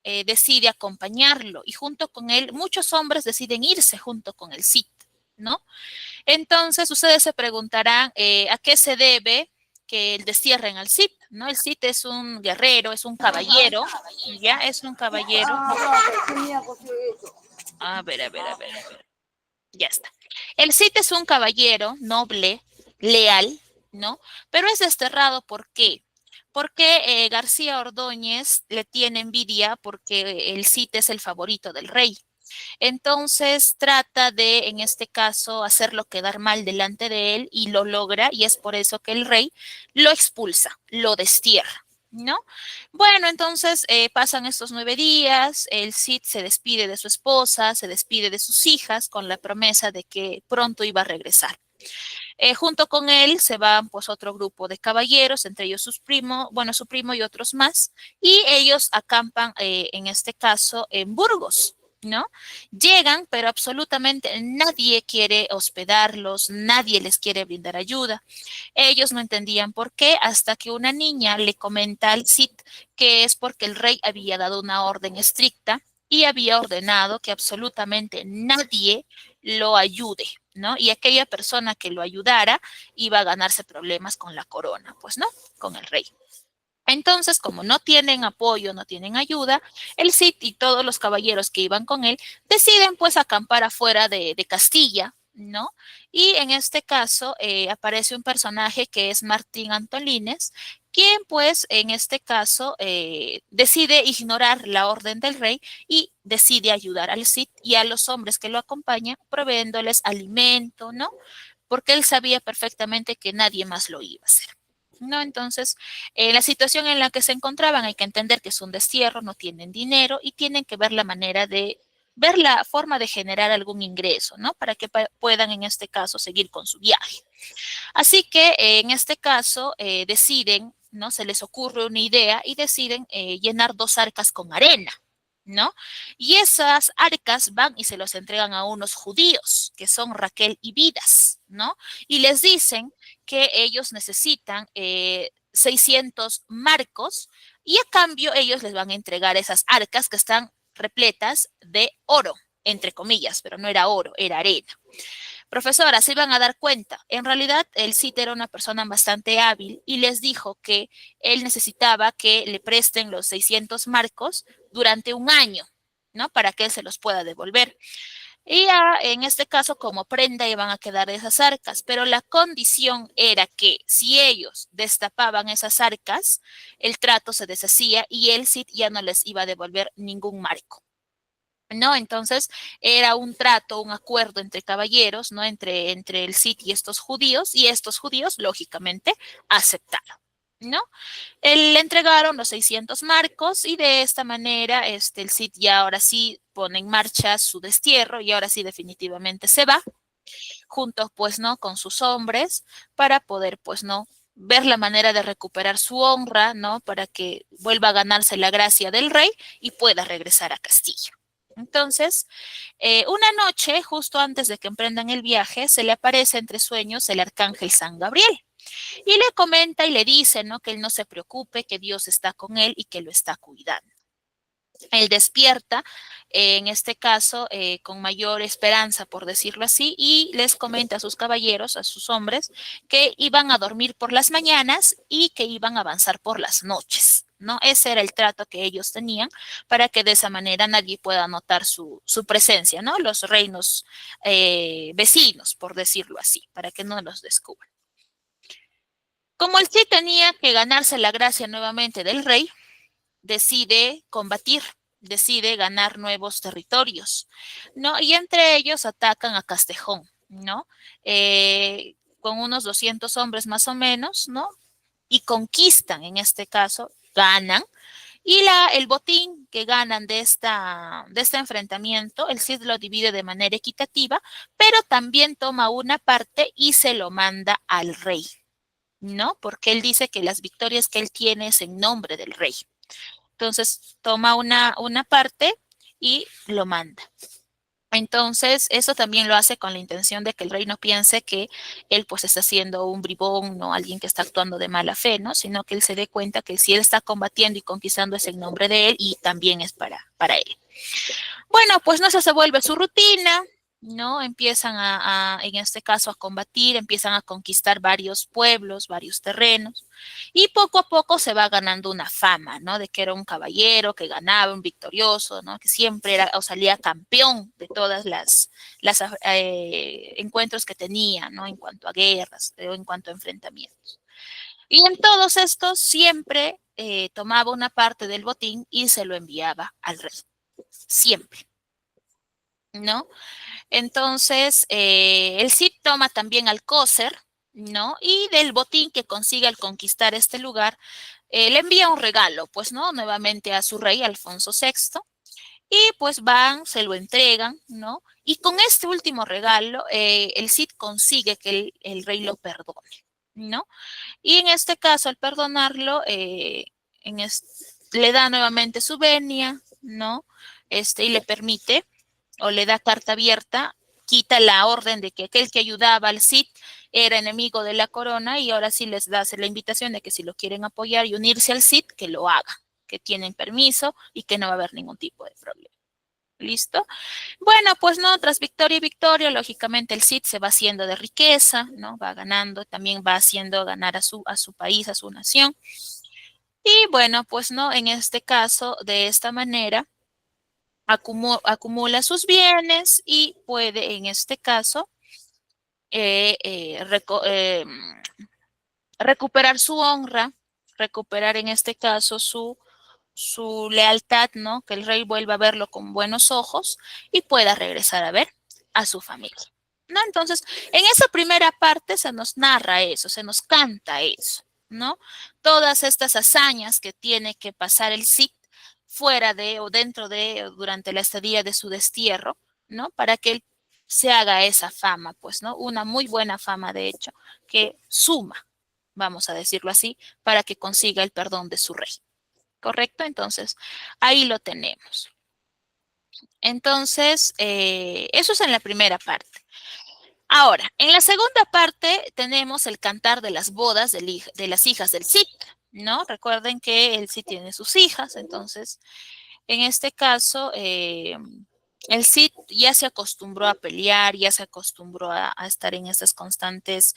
decide acompañarlo y junto con él muchos hombres deciden irse junto con el Cid, ¿no? Entonces ustedes se preguntarán a qué se debe que el destierren al Cid, ¿no? El Cid es un guerrero, es un caballero, ya es un caballero. A ver, a ver, a ver. Ya está. El Cid es un caballero noble, leal, ¿no? Pero es desterrado, ¿por qué? Porque García Ordóñez le tiene envidia porque el Cid es el favorito del rey. Entonces trata de, en este caso, hacerlo quedar mal delante de él y lo logra y es por eso que el rey lo expulsa, lo destierra, ¿no? Bueno, entonces pasan estos 9 días, el Cid se despide de su esposa, se despide de sus hijas con la promesa de que pronto iba a regresar. Junto con él se van pues otro grupo de caballeros, entre ellos sus primos, bueno, su primo y otros más, y ellos acampan en este caso en Burgos, ¿no? Llegan, pero absolutamente nadie quiere hospedarlos, nadie les quiere brindar ayuda. Ellos no entendían por qué, hasta que una niña le comenta al Cid que es porque el rey había dado una orden estricta y había ordenado que absolutamente nadie lo ayude, ¿no? Y aquella persona que lo ayudara iba a ganarse problemas con la corona, pues no, con el rey. Entonces, como no tienen apoyo, no tienen ayuda, el Cid y todos los caballeros que iban con él deciden pues acampar afuera de Castilla, ¿no? Y en este caso aparece un personaje que es Martín Antolínez, quien pues en este caso decide ignorar la orden del rey y decide ayudar al Cid y a los hombres que lo acompañan, proveyéndoles alimento, ¿no? Porque él sabía perfectamente que nadie más lo iba a hacer. ¿No? Entonces, la situación en la que se encontraban hay que entender que es un destierro, no tienen dinero y tienen que ver la manera de, ver la forma de generar algún ingreso, ¿no? Para que puedan en este caso seguir con su viaje. Así que en este caso deciden, ¿no? Se les ocurre una idea y deciden llenar 2 arcas con arena, ¿no? Y esas arcas van y se los entregan a unos judíos, que son Raquel y Vidas, ¿no? Y les dicen que ellos necesitan 600 marcos y a cambio ellos les van a entregar esas arcas que están repletas de oro, entre comillas, pero no era oro, era arena. Profesora, se iban a dar cuenta. En realidad, el Cid era una persona bastante hábil y les dijo que él necesitaba que le presten los 600 marcos durante un año, ¿no? Para que él se los pueda devolver. Y en este caso, como prenda, iban a quedar esas arcas, pero la condición era que si ellos destapaban esas arcas, el trato se deshacía y el Cid ya no les iba a devolver ningún marco. ¿No? Entonces era un trato, un acuerdo entre caballeros, ¿no? Entre el Cid y estos judíos, lógicamente, aceptaron, ¿no? Le entregaron los 600 marcos y de esta manera el Cid ya ahora sí pone en marcha su destierro y ahora sí definitivamente se va, junto pues, ¿no? Con sus hombres para poder, pues, ¿no? Ver la manera de recuperar su honra, ¿no? Para que vuelva a ganarse la gracia del rey y pueda regresar a Castilla. Entonces, una noche, justo antes de que emprendan el viaje, se le aparece entre sueños el arcángel San Gabriel y le comenta y le dice, ¿no? Que él no se preocupe, que Dios está con él y que lo está cuidando. Él despierta, en este caso, con mayor esperanza, por decirlo así, y les comenta a sus caballeros, a sus hombres, que iban a dormir por las mañanas y que iban a avanzar por las noches, ¿no? Ese era el trato que ellos tenían para que de esa manera nadie pueda notar su presencia, ¿no? Los reinos vecinos, por decirlo así, para que no los descubran. Como el Cid tenía que ganarse la gracia nuevamente del rey, decide combatir, decide ganar nuevos territorios, ¿no? Y entre ellos atacan a Castejón, ¿no? Con unos 200 hombres más o menos, ¿no? Y conquistan, en este caso, ganan, Y el botín que ganan de este enfrentamiento, el Cid lo divide de manera equitativa, pero también toma una parte y se lo manda al rey, ¿no? Porque él dice que las victorias que él tiene es en nombre del rey. Entonces toma una parte y lo manda. Entonces, eso también lo hace con la intención de que el rey no piense que él pues está siendo un bribón, no alguien que está actuando de mala fe, ¿no? Sino que él se dé cuenta que si él está combatiendo y conquistando es en nombre de él y también es para él. Bueno, pues no, eso se vuelve su rutina, ¿no? Empiezan en este caso, a combatir, empiezan a conquistar varios pueblos, varios terrenos, y poco a poco se va ganando una fama, ¿no? De que era un caballero, que ganaba, un victorioso, ¿no? Que siempre era o salía campeón de todas las encuentros que tenía, ¿no? En cuanto a guerras o en cuanto a enfrentamientos. Y en todos estos siempre tomaba una parte del botín y se lo enviaba al rey. Siempre, ¿no? Entonces, el Cid toma también Alcócer, ¿no? Y del botín que consigue al conquistar este lugar, le envía un regalo, pues, ¿no? Nuevamente a su rey, Alfonso VI, y pues van, se lo entregan, ¿no? Y con este último regalo, el Cid consigue que el rey lo perdone, ¿no? Y en este caso, al perdonarlo, le da nuevamente su venia, ¿no? Y le permite o le da carta abierta, quita la orden de que aquel que ayudaba al Cid era enemigo de la corona y ahora sí les da la invitación de que si lo quieren apoyar y unirse al Cid, que lo hagan, que tienen permiso y que no va a haber ningún tipo de problema. ¿Listo? Bueno, pues no, tras victoria y victoria, lógicamente el Cid se va haciendo de riqueza, ¿no? Va ganando, también va haciendo ganar a su país, a su nación. Y bueno, pues no, en este caso, de esta manera, acumula sus bienes y puede, en este caso, recuperar su honra, recuperar en este caso su lealtad, ¿no? Que el rey vuelva a verlo con buenos ojos y pueda regresar a ver a su familia, ¿no? Entonces, en esa primera parte se nos narra eso, se nos canta eso, ¿no? Todas estas hazañas que tiene que pasar el Cid fuera de o dentro de o durante la estadía de su destierro, ¿no? Para que él se haga esa fama, pues, ¿no? Una muy buena fama, de hecho, que suma, vamos a decirlo así, para que consiga el perdón de su rey. ¿Correcto? Entonces, ahí lo tenemos. Entonces, eso es en la primera parte. Ahora, en la segunda parte tenemos el cantar de las bodas de las hijas del Cid, ¿no? Recuerden que el Cid tiene sus hijas, entonces, en este caso, el Cid ya se acostumbró a pelear, ya se acostumbró a estar en estos constantes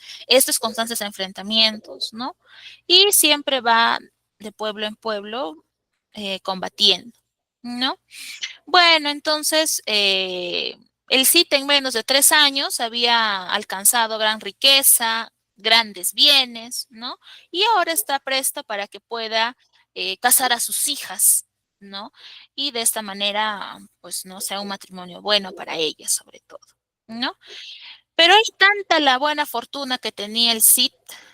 enfrentamientos, ¿no? Y siempre va de pueblo en pueblo combatiendo, ¿no? Bueno, entonces, el Cid en menos de 3 años había alcanzado gran riqueza, grandes bienes, ¿no? Y ahora está presto para que pueda casar a sus hijas, ¿no? Y de esta manera, pues, no sea un matrimonio bueno para ellas, sobre todo, ¿no? Pero es tanta la buena fortuna que tenía el Cid,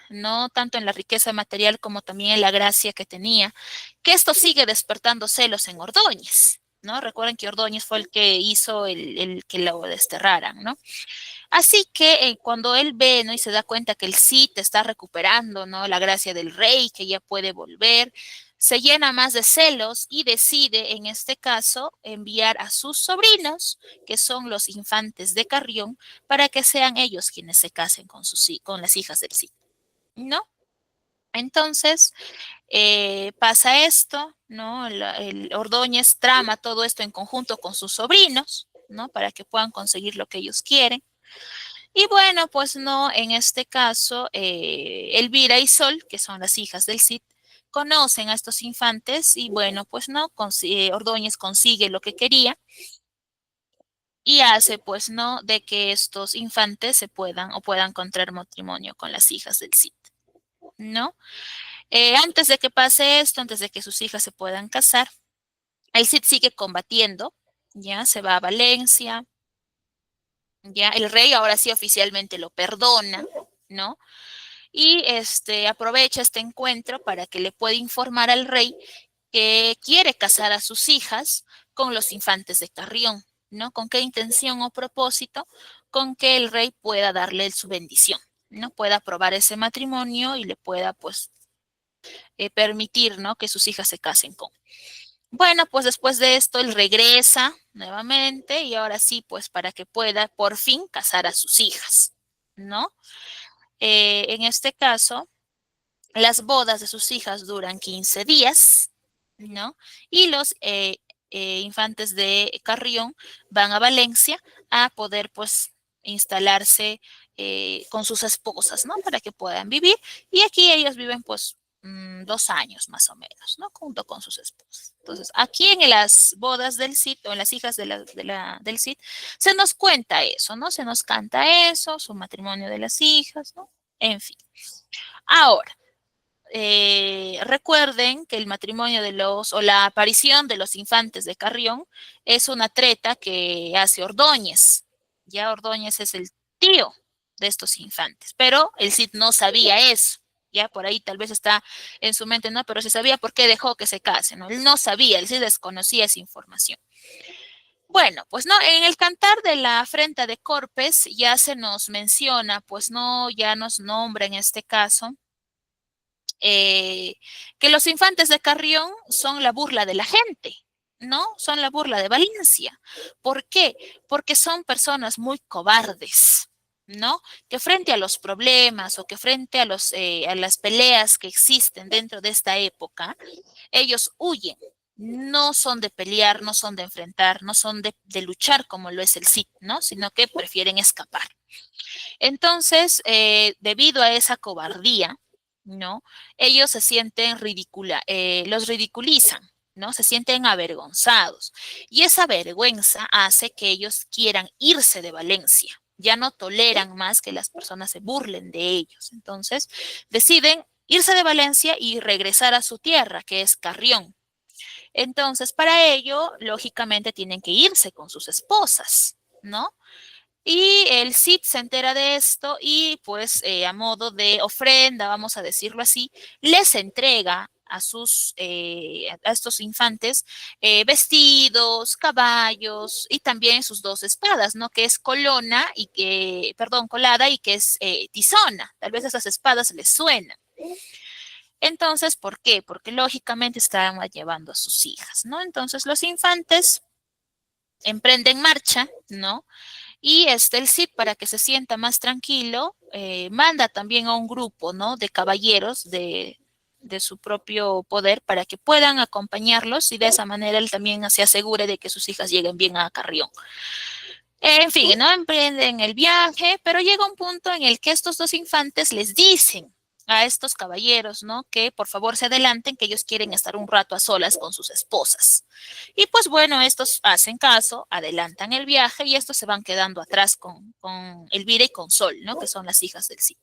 ¿no? Tanto en la riqueza material como también en la gracia que tenía, que esto sigue despertando celos en Ordóñez, ¿no? Recuerden que Ordóñez fue el que hizo el que lo desterraran, ¿no? Así que cuando él ve, ¿no? Y se da cuenta que el Cid está recuperando, ¿no? La gracia del rey, que ya puede volver, se llena más de celos y decide, en este caso, enviar a sus sobrinos, que son los infantes de Carrión, para que sean ellos quienes se casen con las hijas del Cid, ¿no? Entonces, pasa esto, ¿no? El Ordóñez trama todo esto en conjunto con sus sobrinos, ¿no? Para que puedan conseguir lo que ellos quieren. Y bueno, pues no, en este caso, Elvira y Sol, que son las hijas del Cid, conocen a estos infantes y bueno, pues no, Ordóñez consigue lo que quería y hace pues no de que estos infantes puedan contraer matrimonio con las hijas del Cid, ¿no? Antes de que pase esto, antes de que sus hijas se puedan casar, el Cid sigue combatiendo, ya se va a Valencia, ya el rey ahora sí oficialmente lo perdona, ¿no? Y aprovecha este encuentro para que le pueda informar al rey que quiere casar a sus hijas con los infantes de Carrión, ¿no? ¿Con qué intención o propósito? Con que el rey pueda darle su bendición, ¿no? Pueda aprobar ese matrimonio y le pueda, pues, permitir, ¿no? Que sus hijas se casen con. Bueno, pues después de esto él regresa nuevamente y ahora sí, pues para que pueda por fin casar a sus hijas, ¿no? En este caso, las bodas de sus hijas duran 15 días, ¿no? Y los infantes de Carrión van a Valencia a poder, pues, instalarse con sus esposas, ¿no? Para que puedan vivir. Y aquí ellos viven, pues, 2 años más o menos, ¿no? Junto con sus esposas. Entonces, aquí en las bodas del Cid o en las hijas del Cid, se nos cuenta eso, ¿no? Se nos canta eso, su matrimonio de las hijas, ¿no? En fin. Ahora, recuerden que el matrimonio o la aparición de los infantes de Carrión es una treta que hace Ordóñez. Ya Ordóñez es el tío de estos infantes, pero el Cid no sabía eso. Ya por ahí tal vez está en su mente, no, pero se sabía por qué dejó que se casen, ¿no? Él no sabía, él sí desconocía esa información. Bueno, pues no, en el cantar de la afrenta de Corpes ya se nos menciona, pues no, ya nos nombra en este caso, que los infantes de Carrión son la burla de la gente, ¿no? Son la burla de Valencia. ¿Por qué? Porque son personas muy cobardes, ¿no? Que frente a los problemas o que frente a las peleas que existen dentro de esta época, ellos huyen. No son de pelear, no son de enfrentar, no son de luchar como lo es el Cid, ¿no? Sino que prefieren escapar. Entonces, debido a esa cobardía, ¿no? Ellos se sienten los ridiculizan, ¿no? Se sienten avergonzados. Y esa vergüenza hace que ellos quieran irse de Valencia. Ya no toleran más que las personas se burlen de ellos. Entonces, deciden irse de Valencia y regresar a su tierra, que es Carrión. Entonces, para ello, lógicamente, tienen que irse con sus esposas, ¿no? Y el Cid se entera de esto y pues a modo de ofrenda, vamos a decirlo así, les entrega a estos infantes vestidos, caballos y también sus 2 espadas, ¿no? Que es Colada y que es Tizona. Tal vez esas espadas les suenan. Entonces, ¿por qué? Porque lógicamente estaban llevando a sus hijas, ¿no? Entonces los infantes emprenden marcha, ¿no? Y el Cid, para que se sienta más tranquilo, manda también a un grupo, ¿no? De caballeros de su propio poder para que puedan acompañarlos y de esa manera él también se asegure de que sus hijas lleguen bien a Carrión. En fin, ¿no? Emprenden el viaje, pero llega un punto en el que estos 2 infantes les dicen a estos caballeros, ¿no? Que por favor se adelanten, que ellos quieren estar un rato a solas con sus esposas. Y pues bueno, estos hacen caso, adelantan el viaje y estos se van quedando atrás con Elvira y con Sol, ¿no? Que son las hijas del Cid.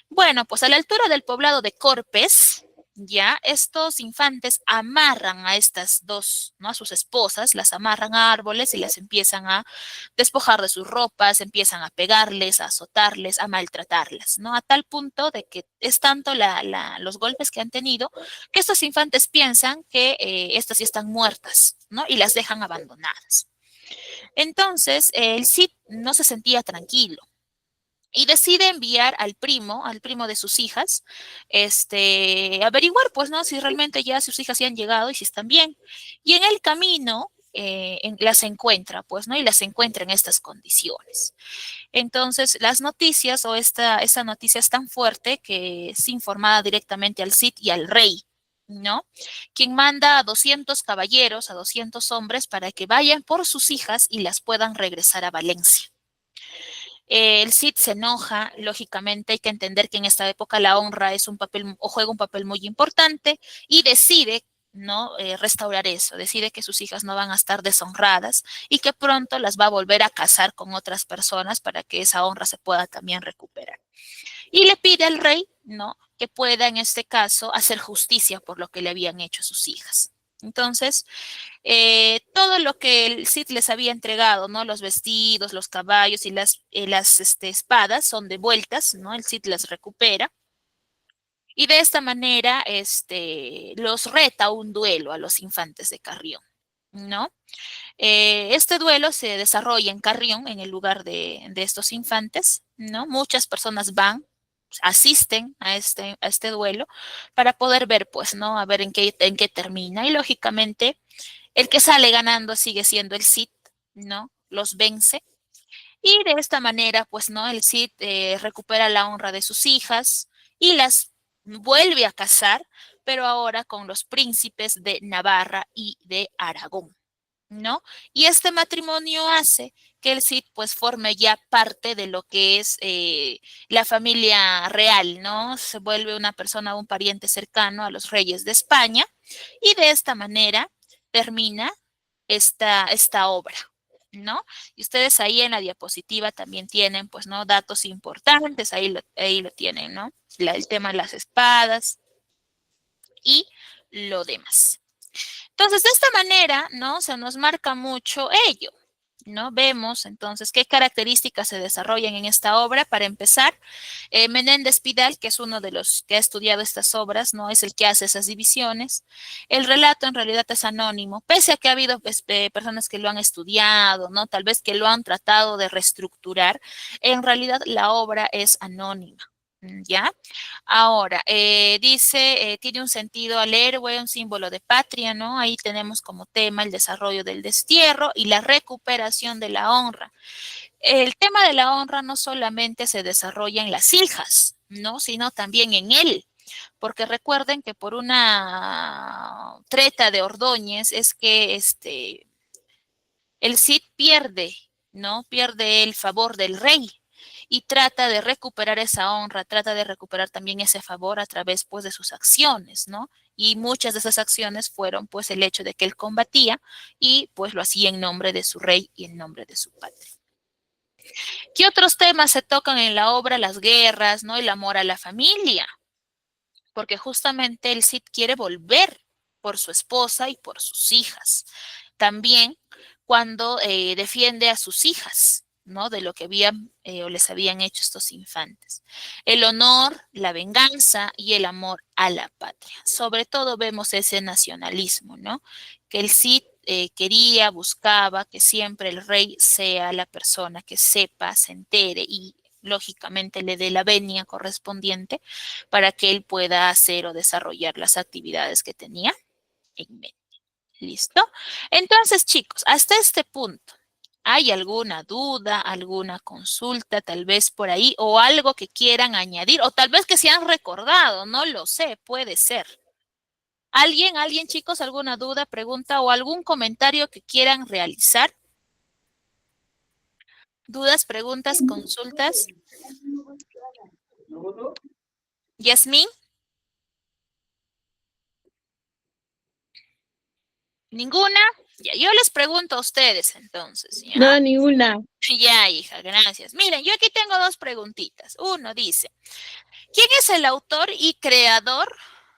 Bueno, pues a la altura del poblado de Corpes, ya estos infantes amarran a estas 2, ¿no? A sus esposas, las amarran a árboles y las empiezan a despojar de sus ropas, empiezan a pegarles, a azotarles, a maltratarlas, ¿no? A tal punto de que es tanto los golpes que han tenido que estos infantes piensan que estas ya están muertas, ¿no? Y las dejan abandonadas. Entonces, el Cid no se sentía tranquilo y decide enviar al primo de sus hijas, averiguar, pues, ¿no? Si realmente ya sus hijas ya han llegado y si están bien. Y en el camino las encuentra, pues, ¿no? Y las encuentra en estas condiciones. Entonces, las noticias o esta noticia es tan fuerte que es informada directamente al Cid y al rey, ¿no? Quien manda a 200 caballeros, a 200 hombres para que vayan por sus hijas y las puedan regresar a Valencia. El Cid se enoja, lógicamente hay que entender que en esta época la honra es un papel o juega un papel muy importante y decide, ¿no? Restaurar eso, decide que sus hijas no van a estar deshonradas y que pronto las va a volver a casar con otras personas para que esa honra se pueda también recuperar. Y le pide al rey, ¿no? Que pueda en este caso hacer justicia por lo que le habían hecho a sus hijas. Entonces, todo lo que el Cid les había entregado, ¿no? Los vestidos, los caballos y las espadas son devueltas, ¿no? El Cid las recupera. Y de esta manera, los reta un duelo a los infantes de Carrión, ¿no? Este duelo se desarrolla en Carrión, en el lugar de estos infantes, ¿no? Muchas personas van, asisten a este duelo para poder ver, pues, ¿no? A ver en qué termina. Y lógicamente, el que sale ganando sigue siendo el Cid, ¿no? Los vence. Y de esta manera, pues, ¿no? El Cid recupera la honra de sus hijas y las vuelve a casar, pero ahora con los príncipes de Navarra y de Aragón, ¿no? Y este matrimonio hace que el Cid pues forme ya parte de lo que es la familia real, ¿no? Se vuelve una persona, un pariente cercano a los reyes de España y de esta manera termina esta obra, ¿no? Y ustedes ahí en la diapositiva también tienen, pues, ¿no? Datos importantes, ahí lo tienen, ¿no? El tema de las espadas y lo demás. Entonces, de esta manera, ¿no? Se nos marca mucho ello, ¿no? Vemos entonces qué características se desarrollan en esta obra. Para empezar, Menéndez Pidal, que es uno de los que ha estudiado estas obras, ¿no? Es el que hace esas divisiones. El relato en realidad es anónimo, pese a que ha habido pues, personas que lo han estudiado, ¿no? Tal vez que lo han tratado de reestructurar. En realidad, la obra es anónima. ¿Ya? Ahora, dice, tiene un sentido al héroe, un símbolo de patria, ¿no? Ahí tenemos como tema el desarrollo del destierro y la recuperación de la honra. El tema de la honra no solamente se desarrolla en las hijas, ¿no? Sino también en él. Porque recuerden que por una treta de Ordóñez es que el Cid pierde, ¿no? Pierde el favor del rey y trata de recuperar esa honra, trata de recuperar también ese favor a través, pues, de sus acciones, ¿no? Y muchas de esas acciones fueron, pues, el hecho de que él combatía y, pues, lo hacía en nombre de su rey y en nombre de su patria. ¿Qué otros temas se tocan en la obra? Las guerras, ¿no? El amor a la familia, porque justamente el Cid quiere volver por su esposa y por sus hijas. También cuando defiende a sus hijas, ¿no? De lo que habían o les habían hecho estos infantes. El honor, la venganza y el amor a la patria. Sobre todo vemos ese nacionalismo, ¿no? Que el Cid quería, buscaba que siempre el rey sea la persona que sepa, se entere y lógicamente le dé la venia correspondiente para que él pueda hacer o desarrollar las actividades que tenía en mente. ¿Listo? Entonces, chicos, hasta este punto, ¿hay alguna duda, alguna consulta, tal vez por ahí, o algo que quieran añadir, o tal vez que se han recordado? No lo sé, puede ser. ¿Alguien, chicos, alguna duda, pregunta o algún comentario que quieran realizar? ¿Dudas, preguntas, consultas? ¿Yasmín? ¿Ninguna? Ya, yo les pregunto a ustedes entonces, ¿ya? No, ninguna. Ya, hija, gracias. Miren, yo aquí tengo dos preguntitas. Uno dice, ¿quién es el autor y creador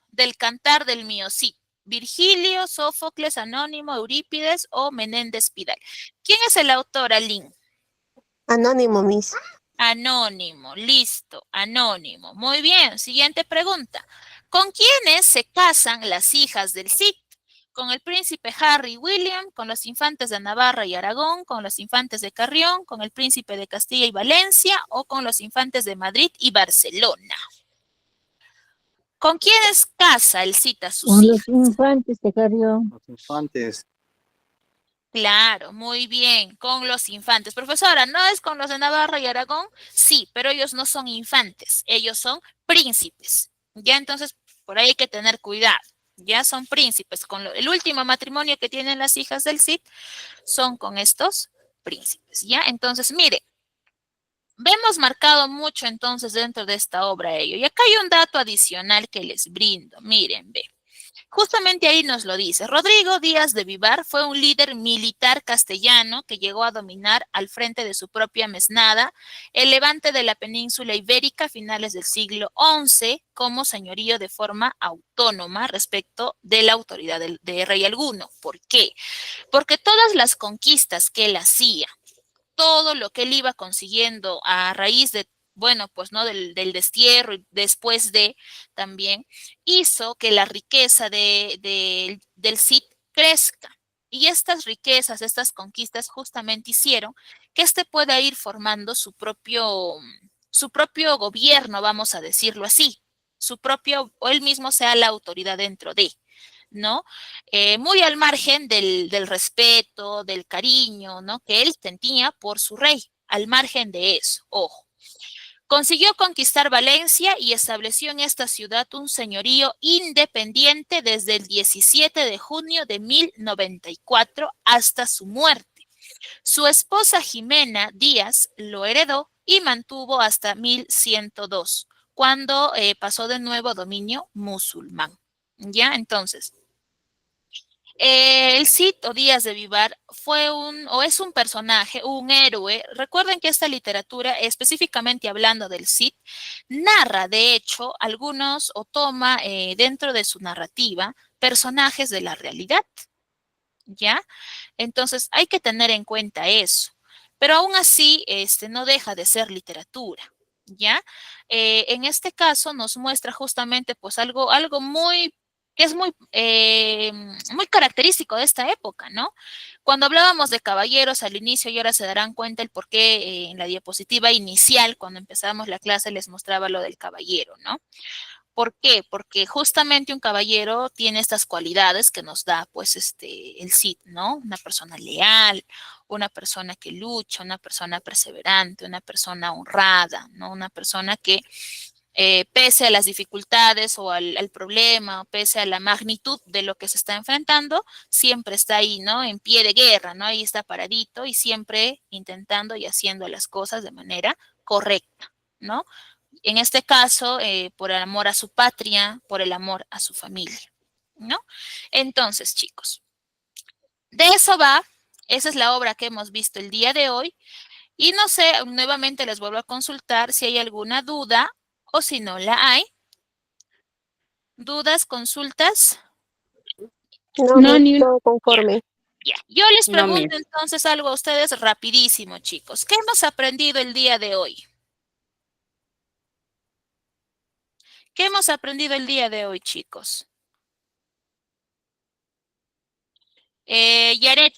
del Cantar del Mío Cid? ¿Virgilio, Sófocles, Anónimo, Eurípides o Menéndez Pidal? ¿Quién es el autor, Aline? Anónimo, Miss. Anónimo, listo, anónimo. Muy bien, siguiente pregunta. ¿Con quiénes se casan las hijas del Cid? ¿Con el príncipe Harry y William, con los infantes de Navarra y Aragón, con los infantes de Carrión, con el príncipe de Castilla y Valencia o con los infantes de Madrid y Barcelona? ¿Con quiénes casa el Cid a sus Con hijas? los infantes de Carrión. Los infantes. Claro, muy bien, con los infantes. Profesora, ¿no es con los de Navarra y Aragón? Sí, pero ellos no son infantes, ellos son príncipes. Ya entonces, por ahí hay que tener cuidado. Ya son príncipes. El último matrimonio que tienen las hijas del Cid son con estos príncipes. Ya, entonces, mire, vemos marcado mucho entonces dentro de esta obra ello. Y acá hay un dato adicional que les brindo. Miren, ve. Justamente ahí nos lo dice. Rodrigo Díaz de Vivar fue un líder militar castellano que llegó a dominar al frente de su propia mesnada el levante de la península ibérica a finales del siglo XI como señorío de forma autónoma respecto de la autoridad de rey alguno. ¿Por qué? Porque todas las conquistas que él hacía, todo lo que él iba consiguiendo a raíz de bueno, pues no, del destierro y después de también, hizo que la riqueza del Cid crezca. Y estas riquezas, estas conquistas justamente hicieron que éste pueda ir formando su propio gobierno, vamos a decirlo así, su propio, o él mismo sea la autoridad dentro de, ¿no? Muy al margen del respeto, del cariño, ¿no? Que él tenía por su rey, al margen de eso, ojo. Consiguió conquistar Valencia y estableció en esta ciudad un señorío independiente desde el 17 de junio de 1094 hasta su muerte. Su esposa Jimena Díaz lo heredó y mantuvo hasta 1102, cuando pasó de nuevo a dominio musulmán. ¿Ya? Entonces, el Cid o Díaz de Vivar es un personaje, un héroe. Recuerden que esta literatura, específicamente hablando del Cid, narra, de hecho, algunos o toma dentro de su narrativa personajes de la realidad. ¿Ya? Entonces hay que tener en cuenta eso. Pero aún así, no deja de ser literatura. ¿Ya? En este caso nos muestra justamente pues algo muy que es muy característico de esta época, ¿no? Cuando hablábamos de caballeros al inicio, y ahora se darán cuenta el por qué en la diapositiva inicial, cuando empezamos la clase, les mostraba lo del caballero, ¿no? ¿Por qué? Porque justamente un caballero tiene estas cualidades que nos da, pues, el Cid, ¿no? Una persona leal, una persona que lucha, una persona perseverante, una persona honrada, ¿no? Una persona que pese a las dificultades o al problema, o pese a la magnitud de lo que se está enfrentando, siempre está ahí, ¿no? En pie de guerra, ¿no? Ahí está paradito y siempre intentando y haciendo las cosas de manera correcta, ¿no? En este caso, por el amor a su patria, por el amor a su familia, ¿no? Entonces, chicos, de eso va, esa es la obra que hemos visto el día de hoy, y no sé, nuevamente les vuelvo a consultar si hay alguna duda o si no la hay. ¿Dudas, consultas? No, todo conforme. Ya. Yo les No, pregunto Miss. entonces algo a ustedes rapidísimo, chicos. ¿Qué hemos aprendido el día de hoy? ¿Qué hemos aprendido el día de hoy, chicos? Yaret.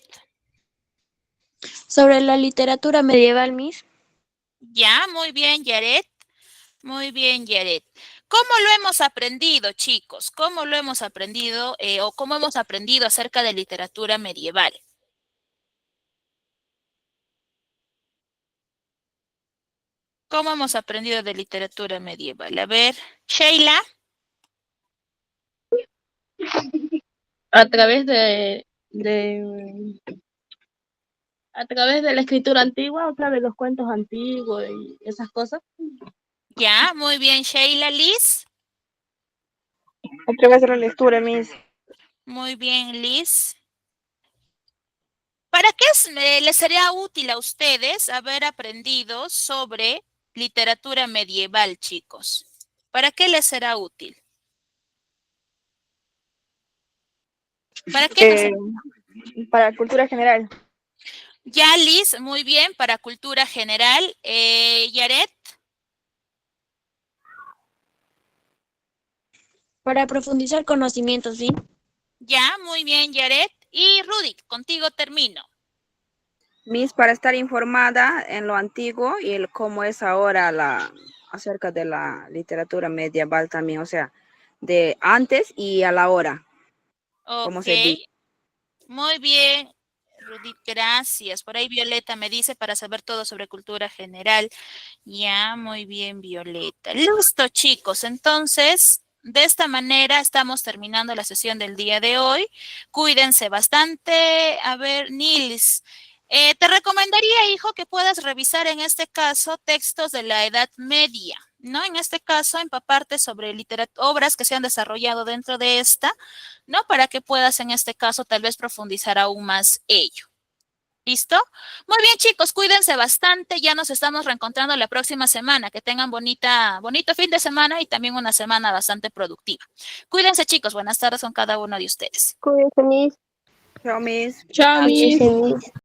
Sobre la literatura medieval, Miss. Ya, muy bien, Yaret. Muy bien, Yaret. ¿Cómo lo hemos aprendido, chicos? ¿Cómo lo hemos aprendido o cómo hemos aprendido acerca de literatura medieval? ¿Cómo hemos aprendido de literatura medieval? A ver, Sheila. A través a través de la escritura antigua, o sea, de los cuentos antiguos y esas cosas. Ya, muy bien, Sheila. Liz. A través de la lectura, Miss. Muy bien, Liz. ¿Para qué les sería útil a ustedes haber aprendido sobre literatura medieval, chicos? ¿Para qué les será útil? ¿Para qué? Para cultura general. Ya, Liz, muy bien, para cultura general. Yaret. Para profundizar conocimientos, ¿sí? Ya, muy bien, Yaret. Y Rudy, contigo termino. Miss, para estar informada en lo antiguo y el cómo es ahora acerca de la literatura medieval también, o sea, de antes y a la hora. ¿Cómo se dice? Muy bien, Rudy, gracias. Por ahí Violeta me dice para saber todo sobre cultura general. Ya, muy bien, Violeta. Listo, chicos. Entonces, de esta manera estamos terminando la sesión del día de hoy. Cuídense bastante. A ver, Nils, te recomendaría, hijo, que puedas revisar en este caso textos de la Edad Media, ¿no? En este caso, empaparte sobre obras que se han desarrollado dentro de esta, ¿no? Para que puedas en este caso tal vez profundizar aún más ello. ¿Listo? Muy bien, chicos, cuídense bastante. Ya nos estamos reencontrando la próxima semana. Que tengan bonito fin de semana y también una semana bastante productiva. Cuídense, chicos. Buenas tardes con cada uno de ustedes. Cuídense, Miss. Chao, Miss. Chao, Miss. Cuídense, Miss.